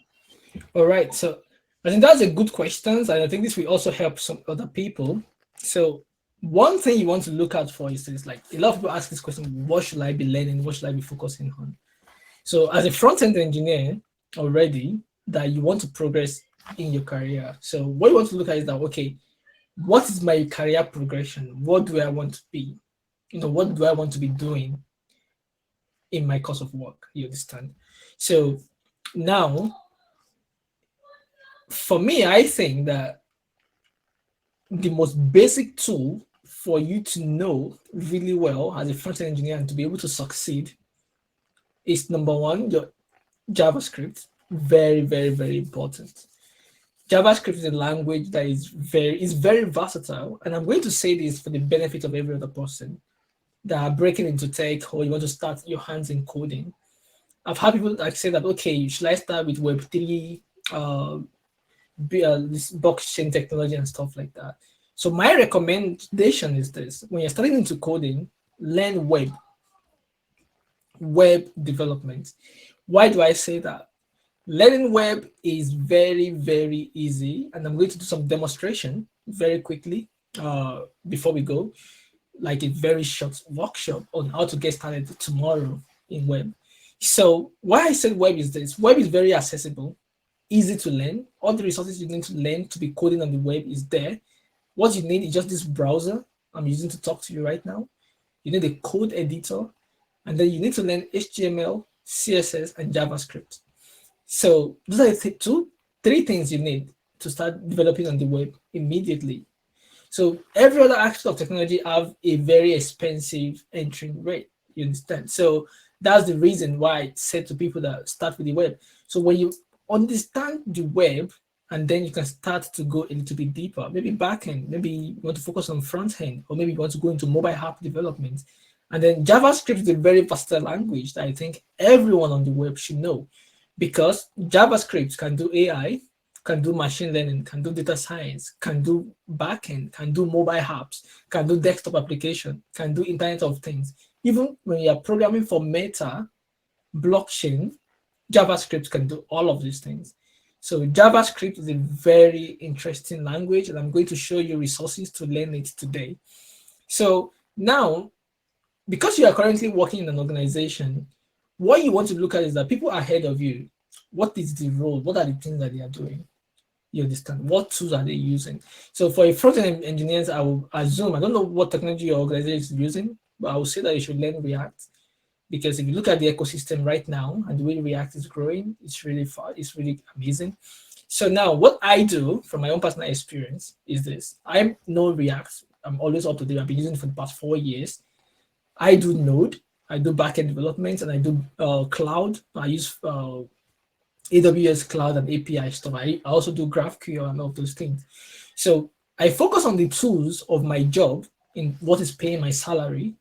All right, so I think that's a good question, and I think this will also help some other people. So one thing you want to look out for is like a lot of people ask this question: what should I be learning? What should I be focusing on? So as a front-end engineer already, that you want to progress in your career. So what you want to look at is that, okay, what is my career progression? What do I want to be? What do I want to be doing in my course of work? You understand? So now, for me, I think that the most basic tool for you to know really well as a front-end engineer and to be able to succeed is, number one, your JavaScript. Very, very, very important. JavaScript is a language that is very versatile, and I'm going to say this for the benefit of every other person that are breaking into tech, or you want to start your hands in coding. I've had people that say that, okay, should I start with Web3, this blockchain technology and stuff like that. So my recommendation is this: when you're starting into coding, learn web development. Why do I say that? Learning web is very, very easy, and I'm going to do some demonstration very quickly. before we go, like a very short workshop on how to get started tomorrow in web. So why I said web is this: web is very accessible, easy to learn. All the resources you need to learn to be coding on the web is there. What you need is just this browser I'm using to talk to you right now. You need a code editor, and then you need to learn HTML, CSS, and JavaScript. So those are the three things you need to start developing on the web immediately. So every other aspect of technology have a very expensive entry rate. You understand? So that's the reason why I said to people that start with the web. So when you understand the web, and then you can start to go a little bit deeper, maybe backend, maybe you want to focus on front end, or maybe you want to go into mobile app development. And then JavaScript is a very versatile language that I think everyone on the web should know, because JavaScript can do AI, can do machine learning, can do data science, can do backend, can do mobile apps, can do desktop application, can do Internet of Things. Even when you are programming for Meta, blockchain, JavaScript can do all of these things. So JavaScript is a very interesting language, and I'm going to show you resources to learn it today. So now, because you are currently working in an organization, what you want to look at is that people ahead of you, what is the role? What are the things that they are doing? You understand? What tools are they using? So for a front-end engineers, I will assume, I don't know what technology your organization is using, but I will say that you should learn React. Because if you look at the ecosystem right now and the way React is growing, it's really far, it's really amazing. So now what I do from my own personal experience is this. I know React. I'm always up to date. I've been using it for the past 4 years. I do Node. I do backend development, and I do cloud. I use AWS cloud and API stuff. I also do GraphQL and all of those things. So I focus on the tools of my job in what is paying my salary,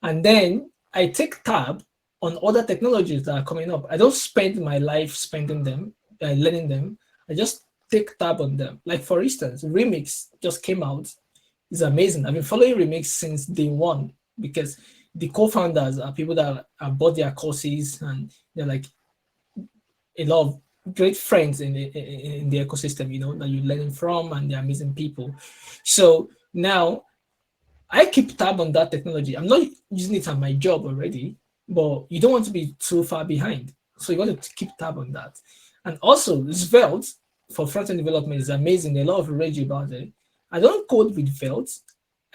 and then I take tab on other technologies that are coming up. I don't spend my life spending them, learning them. I just take tab on them. Like for instance, Remix just came out. It's amazing. I've been following Remix since day one, because the co-founders are people that have bought their courses, and they're like a lot of great friends in the ecosystem, that you're learning from, and they're amazing people. So now I keep tab on that technology. I'm not using it at my job already, but you don't want to be too far behind. So you want to keep tab on that. And also, Svelte for front-end development is amazing. A lot of rage about it. I don't code with Svelte.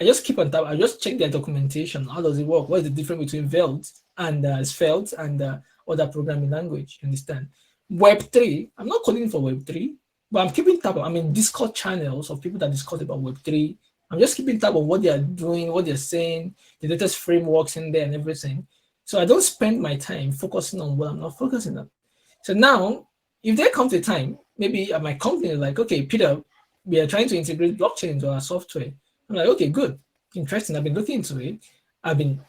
I just keep on tab. I just check their documentation. How does it work? What is the difference between Svelte and Svelte and other programming language? Understand? Web3, I'm not coding for Web3, but I'm keeping tab. I'm in Discord channels of people that discuss about Web3. I'm just keeping tab on what they are doing, what they're saying, the latest frameworks in there and everything. So I don't spend my time focusing on what I'm not focusing on. So now, if there comes a time, maybe at my company, like, okay, Peter, we are trying to integrate blockchain into our software. I'm like, okay, good, interesting. I've been looking into it. I've been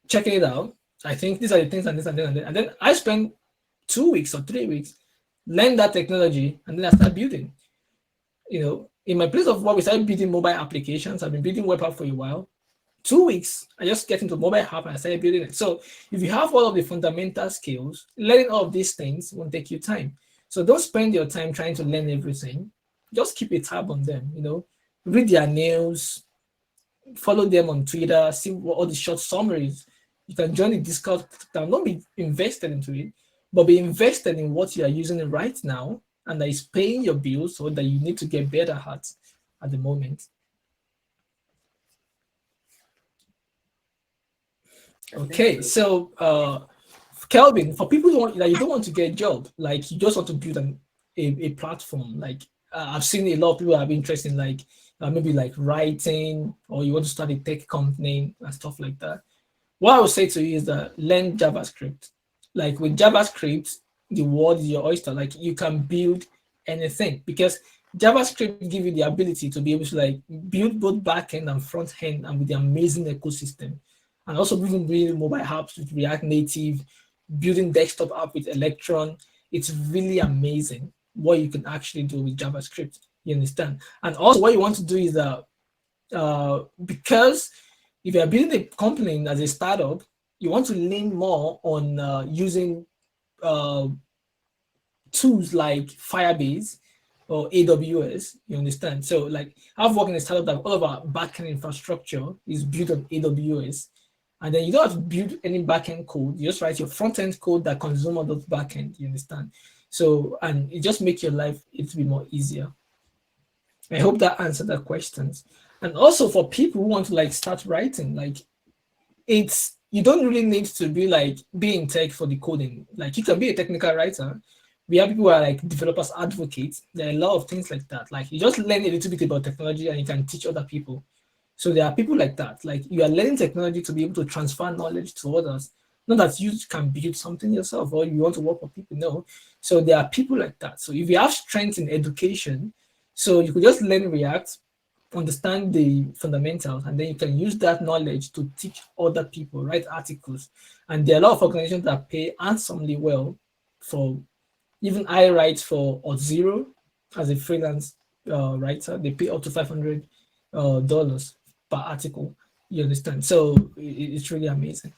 checking it out. I think these are the things and this and that. And then I spend 2 weeks or 3 weeks, learn that technology, and then I start building. In my place of work, we started building mobile applications. I've been building web app for a while. 2 weeks, I just get into mobile app and I started building it. So if you have all of the fundamental skills, learning all of these things won't take you time. So don't spend your time trying to learn everything. Just keep a tab on them, read their news, follow them on Twitter, see what all the short summaries. You can join the Discord. Don't be invested into it, but be invested in what you are using right now, and that is paying your bills, or that you need to get better at the moment. Okay, so Kelvin, for people that you don't want to get a job, like you just want to build a platform, like I've seen a lot of people have interest in like maybe like writing, or you want to start a tech company and stuff like that. What I would say to you is that learn JavaScript. Like with JavaScript, the world is your oyster. Like you can build anything, because JavaScript gives you the ability to be able to like build both backend and front end, and with the amazing ecosystem, and also even building mobile apps with React Native, building desktop app with Electron. It's really amazing what you can actually do with JavaScript. You understand? And also what you want to do is that because if you're building a company as a startup, you want to lean more on using tools like Firebase, or AWS. You understand? So like I've worked in a startup that all of our backend infrastructure is built on AWS. And then you don't have to build any backend code. You just write your front end code that consumes all those backend. You understand? So, and it just makes your life a little bit more easier. I hope that answered that questions. And also for people who want to like start writing, like it's you don't really need to be in tech for the coding. Like you can be a technical writer. We have people who are like developers advocates. There are a lot of things like that. Like you just learn a little bit about technology and you can teach other people. So there are people like that. Like you are learning technology to be able to transfer knowledge to others. Not that you can build something yourself or you want to work for people. No. So there are people like that. So if you have strength in education, so you could just learn React, understand the fundamentals, and then you can use that knowledge to teach other people, write articles. And there are a lot of organizations that pay handsomely well for, even I write for Auth0 as a freelance writer. They pay up to $500 per article. You understand? So it's really amazing.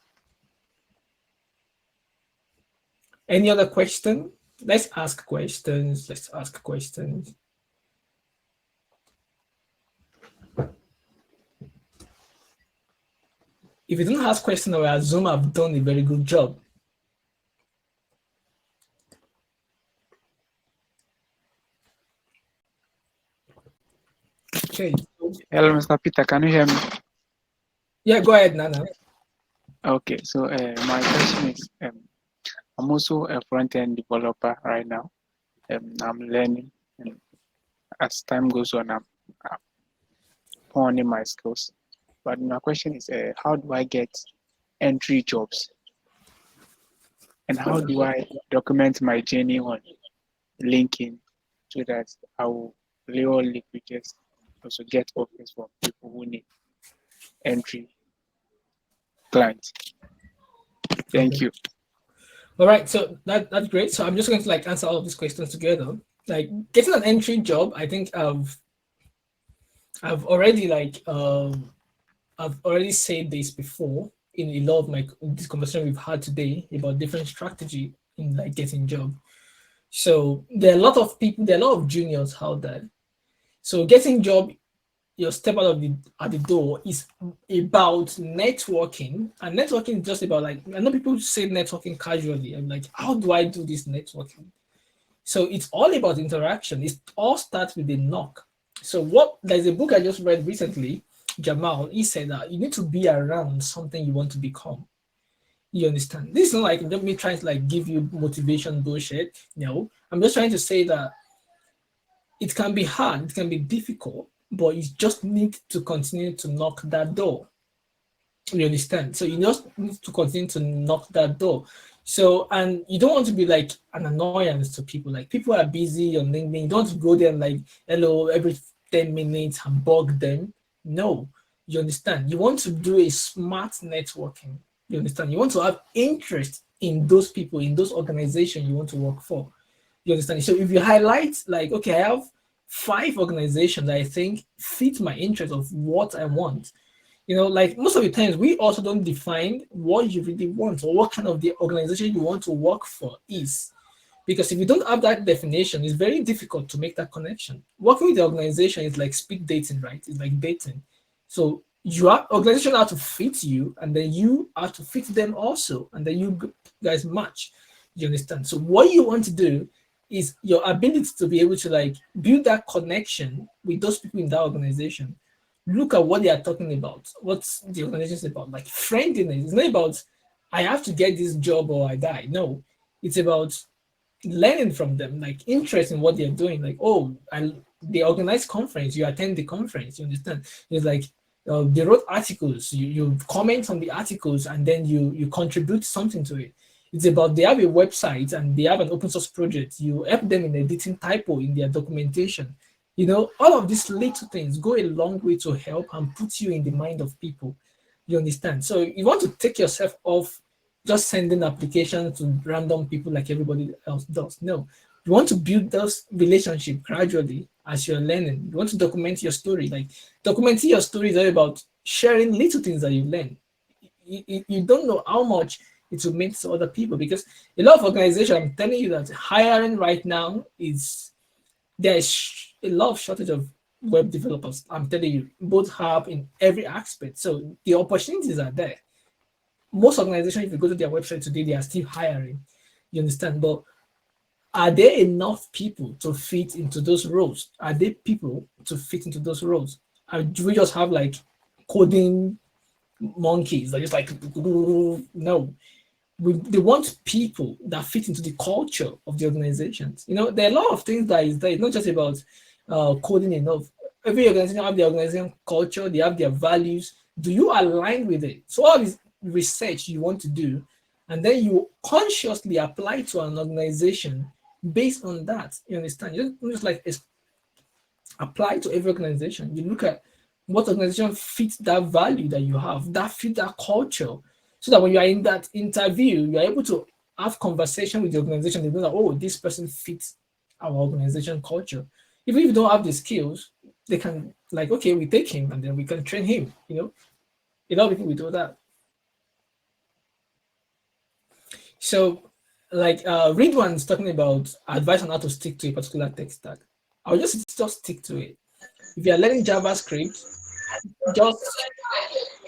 Any other question? Let's ask questions. Let's ask questions. If you don't ask questions, I will assume I've done a very good job. Okay. Hello, Mr. Peter. Can you hear me? Yeah, go ahead, Nana. Okay, so my question is, I'm also a front-end developer right now. I'm learning, and as time goes on, I'm honing my skills. But my question is, how do I get entry jobs? And how do I document my journey on LinkedIn so that I will lay all languages also get offers from people who need entry clients? Thank you. All right, so that's great. So I'm just going to like answer all of these questions together. Like getting an entry job, I think I've already I've already said this before in a lot of this conversation we've had today about different strategy in like getting job. So there are a lot of people, there are a lot of juniors out there. So getting job, your step out of the door is about networking, and networking is just about like, I know people say networking casually. I'm like, how do I do this networking? So it's all about interaction. It all starts with a knock. So there's a book I just read recently, Jamal, he said that you need to be around something you want to become. You understand? This is not like me trying to like give you motivation bullshit. No, I'm just trying to say that it can be hard, it can be difficult, but you just need to continue to knock that door. You understand? So you just need to continue to knock that door. So, and you don't want to be like an annoyance to people. Like people are busy on LinkedIn. You don't want to go there and like, hello, every 10 minutes and bug them. No, you understand? You want to do a smart networking. You understand? You want to have interest in those people, in those organizations you want to work for. You understand? So if you highlight like, okay, I have 5 organizations that I think fit my interest of what I want. You know, like most of the times we also don't define what you really want or what kind of the organization you want to work for is. Because if you don't have that definition, it's very difficult to make that connection. Working with the organization is like speed dating, right? It's like dating. So organization have to fit you, and then you have to fit them also, and then you guys match. You understand? So what you want to do is your ability to be able to like build that connection with those people in that organization. Look at what they are talking about. What's the organization is about? Like friendliness. It's not about I have to get this job or I die. No, it's about learning from them, like interest in what they're doing. Like, oh, they organize conference, you attend the conference. You understand? It's like they wrote articles. You comment on the articles and then you contribute something to it. It's about they have a website and they have an open source project. You help them in editing typo in their documentation. You know, all of these little things go a long way to help and put you in the mind of people. You understand? So you want to take yourself off just sending applications to random people like everybody else does. No, you want to build those relationships gradually as you're learning. You want to document your story. Like documenting your story is all about sharing little things that you learn. You don't know how much it will mean to other people, because a lot of organizations, I'm telling you that hiring right now is there is a lot of shortage of web developers. I'm telling you, both have in every aspect. So the opportunities are there. Most organizations, if you go to their website today, they are still hiring. You understand? But are there enough people to fit into those roles? Are there people to fit into those roles? Do we just have like coding monkeys that just like no? They want people that fit into the culture of the organizations. You know, there are a lot of things that is there. It's not just about coding enough. Every organization have their organization culture. They have their values. Do you align with it? So all this research you want to do, and then you consciously apply to an organization based on that. You understand? You don't just like apply to every organization. You look at what organization fits that value that you have, that fit that culture, so that when you are in that interview, you are able to have conversation with the organization. They know that, oh, this person fits our organization culture. Even if you don't have the skills, they can like, okay, we take him and then we can train him. You know, a lot of people will do that. So, like, Ridwan's talking about advice on how to stick to a particular tech stack. I'll just stick to it. If you are learning JavaScript, just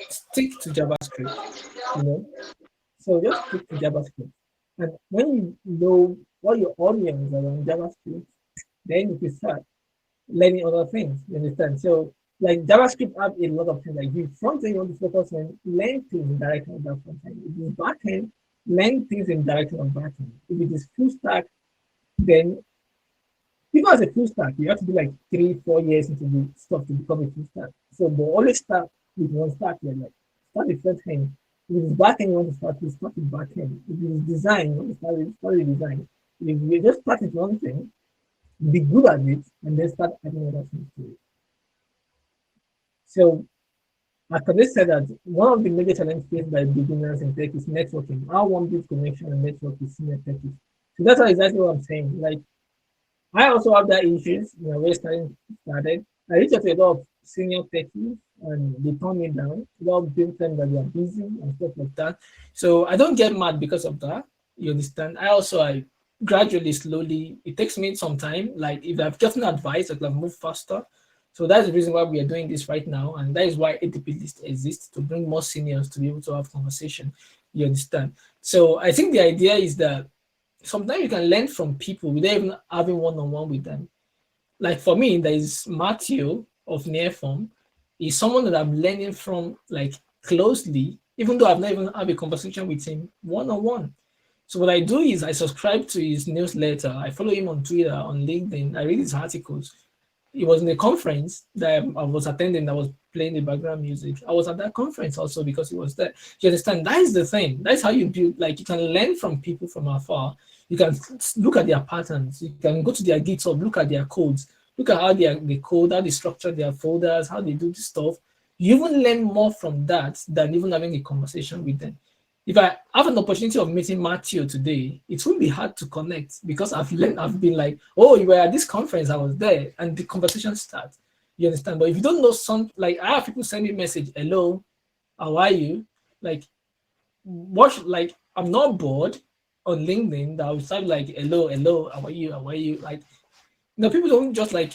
stick to JavaScript. You know, so just stick to JavaScript. And when you know what your audience around JavaScript, then you can start learning other things. You understand? So, like JavaScript have a lot of things. Like if front end, you want to focus on learn things in direction of that front end. If it's back end, learn things in direction of back end. If it is full stack, then people as a full stack, you have to be like 3-4 years into the stuff to become a full stack. So, but always start with one stack. Like start with front end. If it's back end, you want to start with back end. If it's design, you want to start with design. If you just start with one thing, be good at it, and then start adding other things to it. So, I could just say that one of the major challenges faced by beginners in tech is networking. How one builds connection and network is senior techies. So that's exactly what I'm saying. Like, I also have that issues when I was started. I reached out to a lot of senior techies and they turn me down. A lot of them claim that they are busy and stuff like that. So I don't get mad because of that. You understand? I gradually, slowly, it takes me some time. Like if I've gotten advice, I can move faster. So that's the reason why we are doing this right now. And that is why ADPList exists, to bring more seniors to be able to have conversation. You understand? So I think the idea is that sometimes you can learn from people without even having one-on-one with them. Like for me, there is Matthew of Nearform. He's someone that I'm learning from like closely, even though I've not even had a conversation with him one-on-one. So what I do is I subscribe to his newsletter. I follow him on Twitter, on LinkedIn. I read his articles. It was in a conference that I was attending that was playing the background music. I was at that conference also because he was there. You understand? That is the thing. That's how you build, like you can learn from people from afar. You can look at their patterns. You can go to their GitHub, look at their codes, look at how they code, how they structure their folders, how they do this stuff. You even learn more from that than even having a conversation with them. If I have an opportunity of meeting Matthew today, it will be hard to connect because I've been like, oh, you were at this conference, I was there, and the conversation starts. You understand? But if you don't know like I have people send me a message, hello, how are you? Like, like I'm not bored on LinkedIn that I will start like, hello, how are you? Like, people don't just like,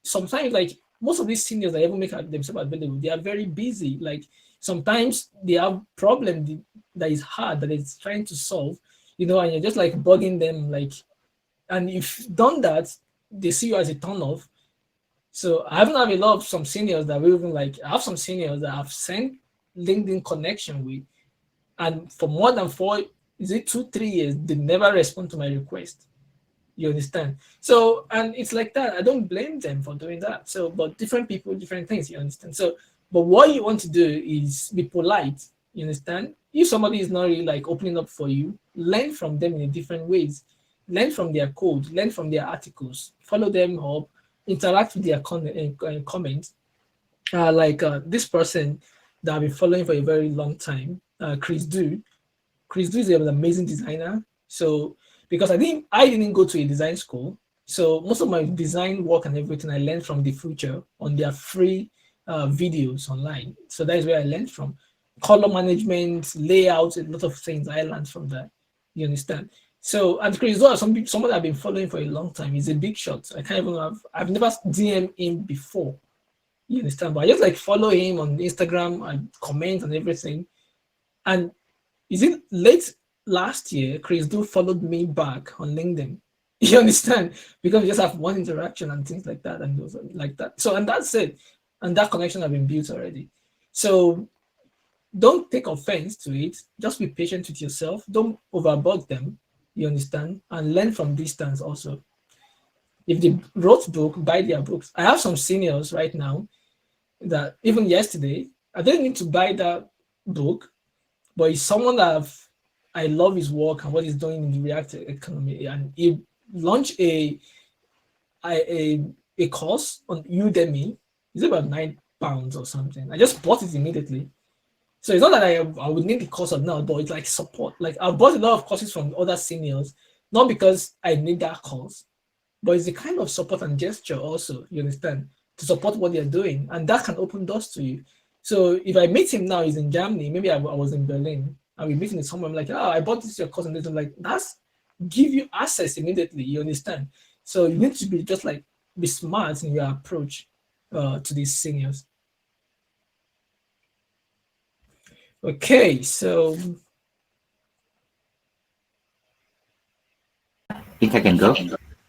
sometimes like most of these seniors that even make themselves available, they are very busy. Like sometimes they have problem that is hard that it's trying to solve, and you're just like bugging them, like, and if you've done that, they see you as a turn off. So I haven't had a lot of some seniors that will even like, I have some seniors that I've sent LinkedIn connection with, and for more than 2-3 years, they never respond to my request. You understand? So, and it's like that. I don't blame them for doing that. So, but different people, different things, you understand? So, but what you want to do is be polite, you understand? If somebody is not really like opening up for you, learn from them in different ways. Learn from their code, learn from their articles, follow them up, interact with their comments. This person that I've been following for a very long time, Chris Du. Chris Du is an amazing designer. So, because I didn't go to a design school, so most of my design work and everything I learned from the future on their free videos online. So that is where I learned from color management, layout, a lot of things I learned from that. You understand? So, and Chris Doyle, someone I've been following for a long time. He's a big shot. I've never DM him before. You understand? But I just like follow him on Instagram and comment and everything. And is it late last year, Chris Do followed me back on LinkedIn. You understand? Because we just have one interaction and things like that, and those like that. So, and that's it. And that connection have been built already. So don't take offense to it. Just be patient with yourself. Don't overbug them. You understand? And learn from distance also. If they wrote book, buy their books. I have some seniors right now that even yesterday, I didn't need to buy that book, but it's someone that I love his work and what he's doing in the React economy. And he launched a course on Udemy. It's about £9 or something. I just bought it immediately. So it's not that I would need the course of now, but it's like support. Like I've bought a lot of courses from other seniors, not because I need that course, but it's the kind of support and gesture also, you understand, to support what they're doing. And that can open doors to you. So if I meet him now, he's in Germany, maybe I was in Berlin, and we meet him somewhere, I'm like, oh, I bought this your course, and I'm like, that's give you access immediately, you understand? So you need to be just like, be smart in your approach to these seniors. Okay, so I think I can go.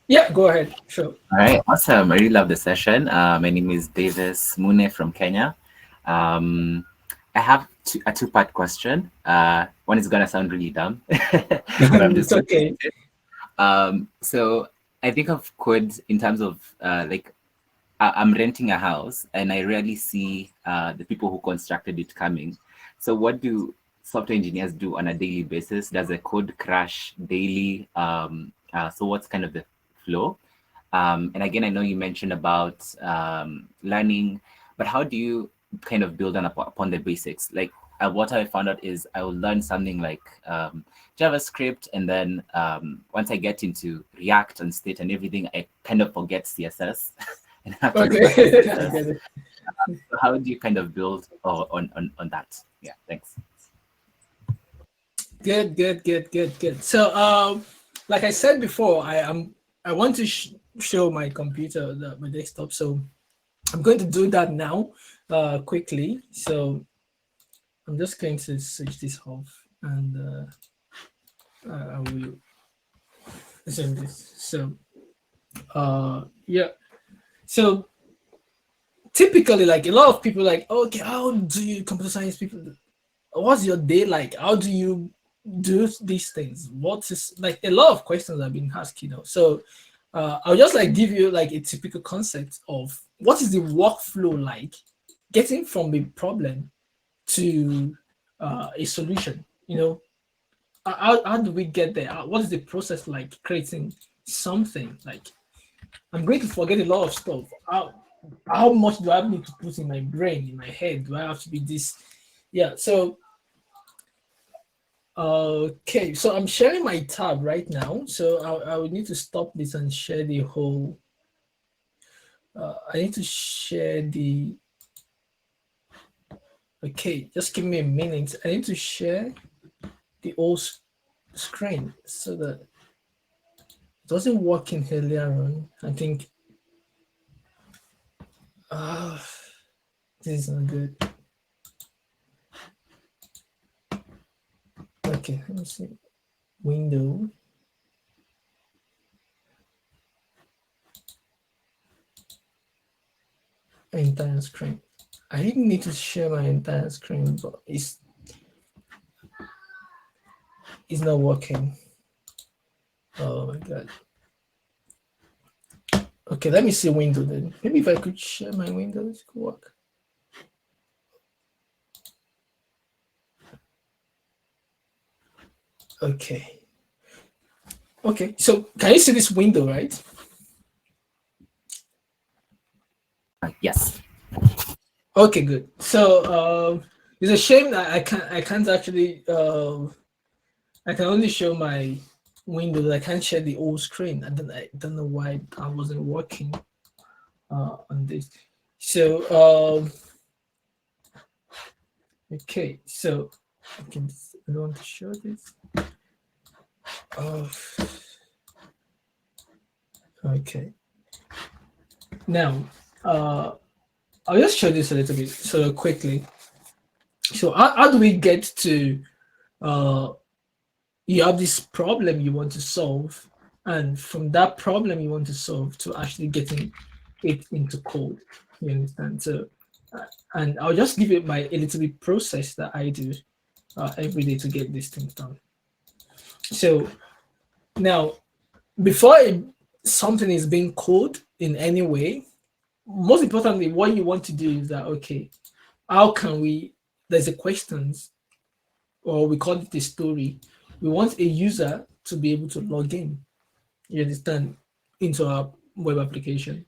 yeah, go ahead. Sure. All right, awesome. I really love the session. My name is Davis Mune from Kenya. I have a two-part question. One is gonna sound really dumb, but I'm just okay. So I think of code in terms of like I'm renting a house and I rarely see the people who constructed it coming. So what do software engineers do on a daily basis? Does the code crash daily? So what's kind of the flow? And again, I know you mentioned about learning, but how do you kind of build upon the basics? Like what I found out is I will learn something like JavaScript, and then once I get into React and state and everything, I kind of forget CSS. Okay. So how do you kind of build on that? Yeah, thanks. Good. So like I said before, I want to show my computer, my desktop. So I'm going to do that now quickly. So I'm just going to switch this off, and I will send this. So yeah. So typically, like a lot of people like, okay, how do you computer science people, what's your day like? How do you do these things? What is like a lot of questions I've been asked, you know. So I'll just like give you like a typical concept of what is the workflow like getting from a problem to a solution, you know. How do we get there? What is the process like creating something? Like I'm going to forget a lot of stuff. How much do I need to put in my brain, in my head? Do I have to be this? Yeah, so okay, so I'm sharing my tab right now. So I would need to stop this and share the whole. I need to share the. Okay, just give me a minute. I need to share the whole screen so that it wasn't working earlier on. I think. This is not good. Okay, let me see. Window. Entire screen. I didn't need to share my entire screen, but it's not working. Oh my god. Okay, let me see window then. Maybe if I could share my window, it could work. Okay. Okay, so can you see this window, right? Yes. Okay, good. So it's a shame that I can't actually I can only show my windows. I can't share the whole screen. I don't know why I wasn't working on this. So okay, so I don't want to show this. Okay. Now, I'll just show this a little bit so quickly. So how do we get to you have this problem you want to solve, and from that problem you want to solve to actually getting it into code. You understand? So, and I'll just give you a little bit process that I do every day to get these things done. So now, before something is being coded in any way, most importantly, what you want to do is that, okay, how can we, there's a questions, or we call it a story. We want a user to be able to log in, you understand, into our web application.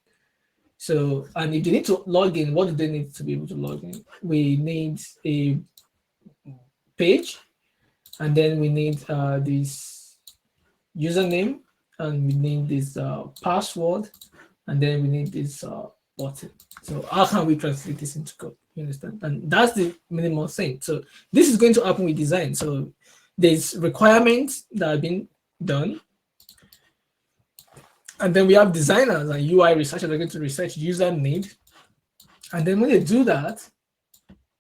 So, and if they need to log in, what do they need to be able to log in? We need a page, and then we need this username, and we need this password, and then we need this button. So how can we translate this into code? You understand? And that's the minimal thing. So this is going to happen with design. So there's requirements that have been done. And then we have designers and UI researchers that are going to research user need. And then when they do that,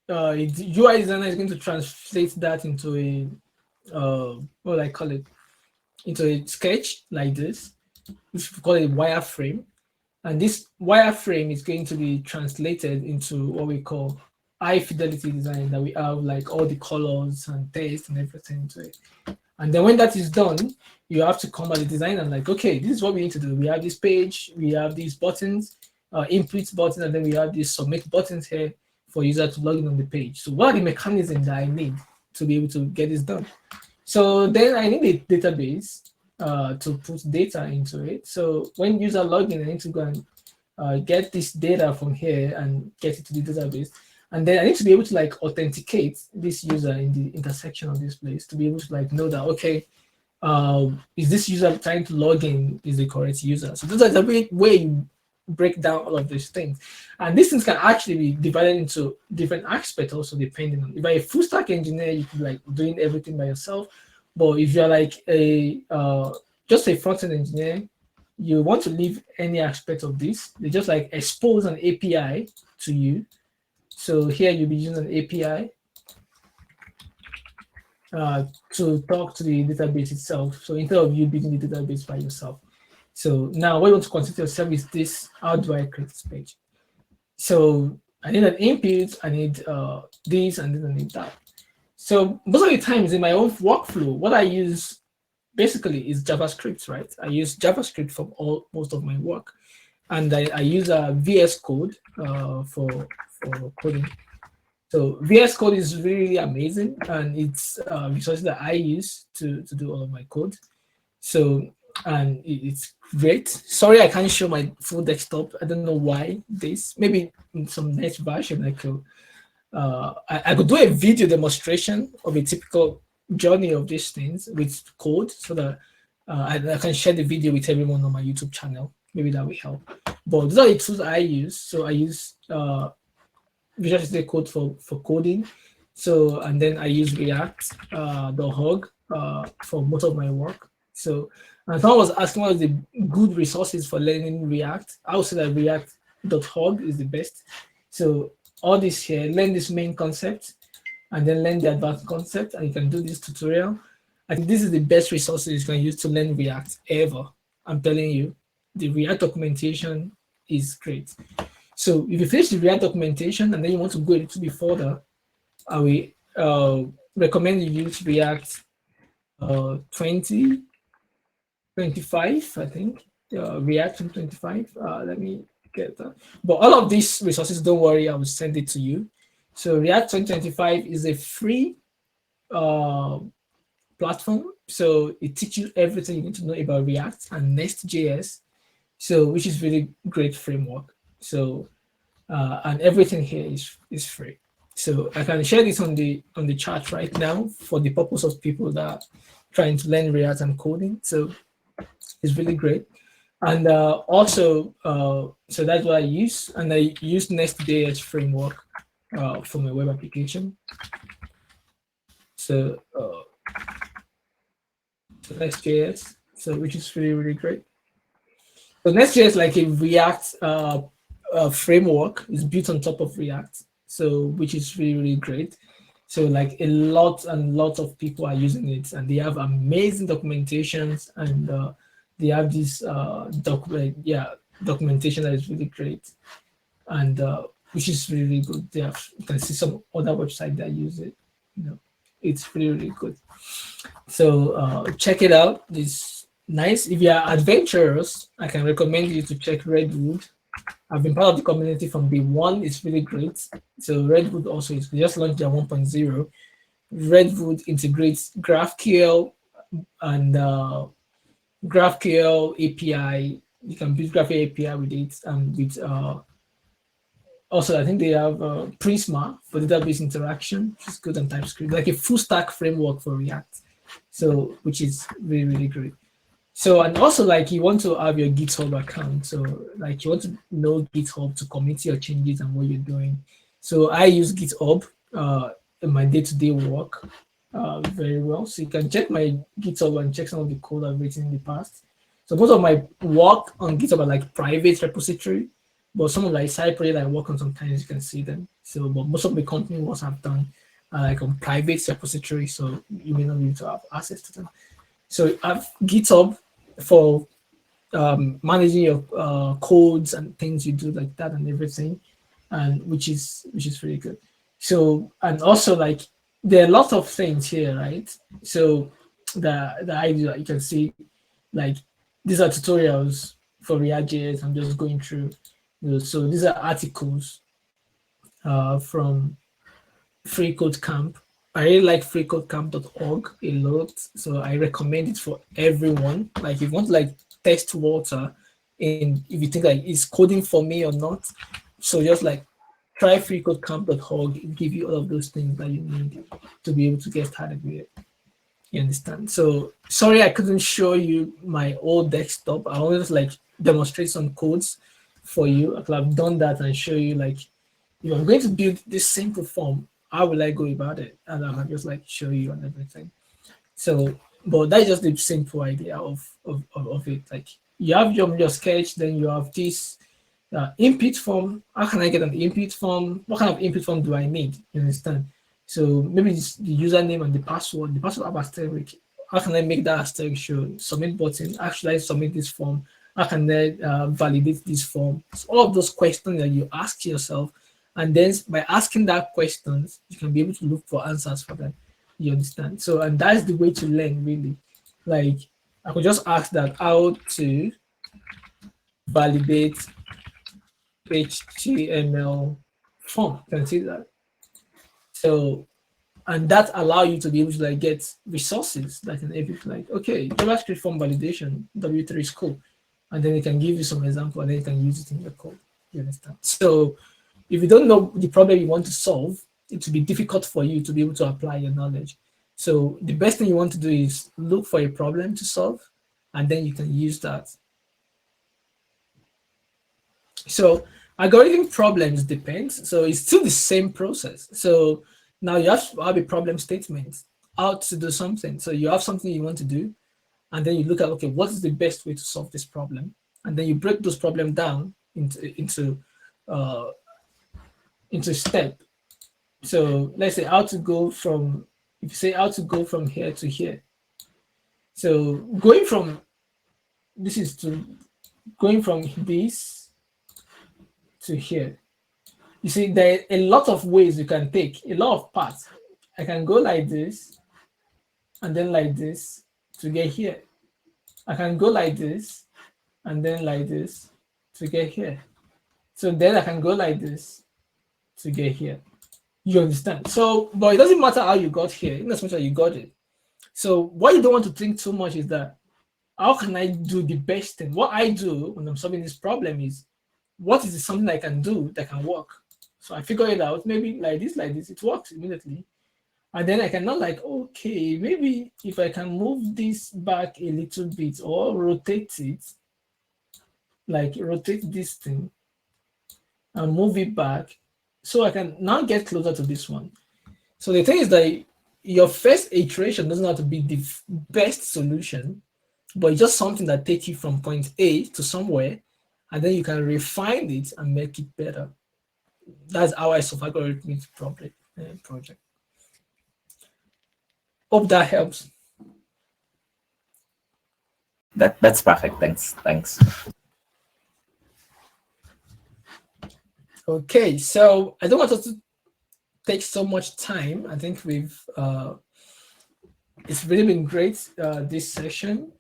UI designer is going to translate that into a, what do I call it? Into a sketch like this, which we call a wireframe. And this wireframe is going to be translated into what we call high fidelity design, that we have like all the colors and text and everything to it. And then when that is done, you have to come as a designer and like, okay, this is what we need to do. We have this page, we have these buttons, input button, and then we have these submit buttons here for user to log in on the page. So what are the mechanisms that I need to be able to get this done? So then I need a database to put data into it. So when user log in, I need to go and get this data from here and get it to the database. And then I need to be able to like authenticate this user in the intersection of this place to be able to like know that, okay, is this user trying to log in is the correct user? So those are the way you break down all of these things. And these things can actually be divided into different aspects also, depending on, if you're a full stack engineer, you can like doing everything by yourself. But if you're like a just a front-end engineer, you want to leave any aspect of this. They just like expose an API to you. So here you'll be using an API to talk to the database itself. So instead of you building the database by yourself. So now what you want to consider yourself is this: how do I create this page? So I need an input, I need this, and then I need that. So most of the times in my own workflow, what I use basically is JavaScript, right? I use JavaScript for most of my work. And I use a VS Code for coding. So VS Code is really amazing, and it's resources that I use to do all of my code. So, and it's great. Sorry, I can't show my full desktop. I don't know why this. Maybe in some next version I could. I could do a video demonstration of a typical journey of these things with code, so that I can share the video with everyone on my YouTube channel. Maybe that will help. But those are the tools I use. So I use Visual Studio Code for coding. So, and then I use React.org for most of my work. So, and someone was asking what are the good resources for learning React. I would say that React.org is the best. So all this here, learn this main concept, and then learn the advanced concept, and you can do this tutorial. I think this is the best resources you can use to learn React ever. I'm telling you, the React documentation is great. So if you finish the React documentation and then you want to go a little bit further, I will recommend you use React 2025, I think. React 2025. Let me get that. But all of these resources, don't worry, I will send it to you. So React 2025 is a free platform. So it teaches you everything you need to know about React and Next.js. So which is really great framework. So and everything here is free. So I can share this on the chat right now for the purpose of people that are trying to learn React and coding. So it's really great. And also, so that's what I use. And I use Next.js framework for my web application. So Next.js, so which is really, really great. So Next.js is like a React framework. It's built on top of React, so which is really, really great. So like a lot and lots of people are using it, and they have amazing documentations, and they have this documentation that is really great, and which is really, really good. They have, you can see some other website that use it. You know, it's really, really good. So check it out. It's nice. If you are adventurous, I can recommend you to check Redwood. I've been part of the community from day one. It's really great. So Redwood also is just launched their 1.0. Redwood integrates GraphQL and GraphQL API. You can build GraphQL API with it, and with also I think they have Prisma for database interaction, which is good, on TypeScript, like a full stack framework for React. So which is really, really great. So, and also like you want to have your GitHub account. So like you want to know GitHub to commit your changes and what you're doing. So I use GitHub in my day-to-day work very well. So you can check my GitHub and check some of the code I've written in the past. So most of my work on GitHub are like private repository, but some of like side projects I work on sometimes you can see them. So, but most of the company works I've done are like on private repository, so you may not be able to have access to them. So I have GitHub for managing your codes and things you do like that and everything, and which is really good. So, and also like there are a lot of things here, right? So the idea that you can see, like these are tutorials for React.js. I'm just going through. So these are articles from Free Code Camp. I really like freecodecamp.org a lot, so I recommend it for everyone. Like if you want to like test water, and if you think like is coding for me or not, so just like try freecodecamp.org. It give you all of those things that you need to be able to get started with it. You understand? So sorry I couldn't show you my old desktop. I always like demonstrate some codes for you. I could have done that and show you like if I'm going to build this simple form, how will I go about it? And I'll just like show you and everything. So, but that's just the simple idea of it. Like you have your sketch, then you have this input form. How can I get an input form? What kind of input form do I need? You understand? So maybe it's the username and the password. The password have asterisk. How can I make that asterisk show? Submit button. Actually, I submit this form. How can I validate this form? So all of those questions that you ask yourself. And then by asking that questions, you can be able to look for answers for them. You understand? So, and that's the way to learn, really. Like, I could just ask that how to validate HTML form. You can see that. So, and that allow you to be able to like get resources that can help you like, okay, JavaScript form validation, W3 is cool. And then it can give you some example and then you can use it in your code. You understand? So, if you don't know the problem you want to solve, it will be difficult for you to be able to apply your knowledge. So the best thing you want to do is look for a problem to solve, and then you can use that. So algorithm problems depends. So it's still the same process. So now you have to have a problem statement, how to do something. So you have something you want to do, and then you look at, okay, what is the best way to solve this problem? And then you break those problems down into step. So let's say how to go from, if you say how to go from here to here. So going from this to here. You see, there are a lot of ways you can take, a lot of paths. I can go like this, and then like this to get here. I can go like this, and then like this to get here. So then I can go like this to get here. You understand? So, but it doesn't matter how you got here, in as much as you got it. So what you don't want to think too much is that, how can I do the best thing? What I do when I'm solving this problem is, what is something I can do that can work? So I figure it out, maybe like this, it works immediately. And then I can not like, okay, maybe if I can move this back a little bit or rotate it, like rotate this thing and move it back, so I can now get closer to this one. So the thing is that your first iteration doesn't have to be the best solution, but it's just something that takes you from point A to somewhere, and then you can refine it and make it better. That's how I solve algorithmic project. Hope that helps. That's perfect. Thanks. Okay, so I don't want us to take so much time. I think it's really been great, this session.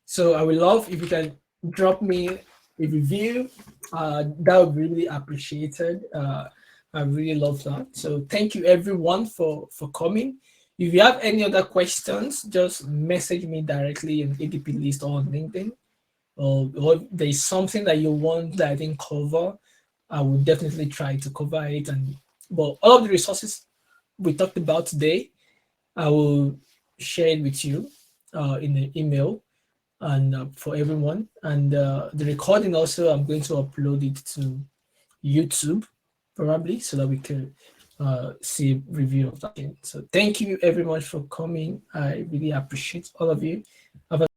So I would love if you can drop me a review. That would be really appreciated. I really love that. So thank you everyone for coming. If you have any other questions, just message me directly in ADPList or on LinkedIn. Or if there's something that you want that I didn't cover, I will definitely try to cover it. But all of the resources we talked about today, I will share it with you in the email and for everyone. And the recording also, I'm going to upload it to YouTube probably so that we can see a review of that. So thank you very much for coming. I really appreciate all of you. Have a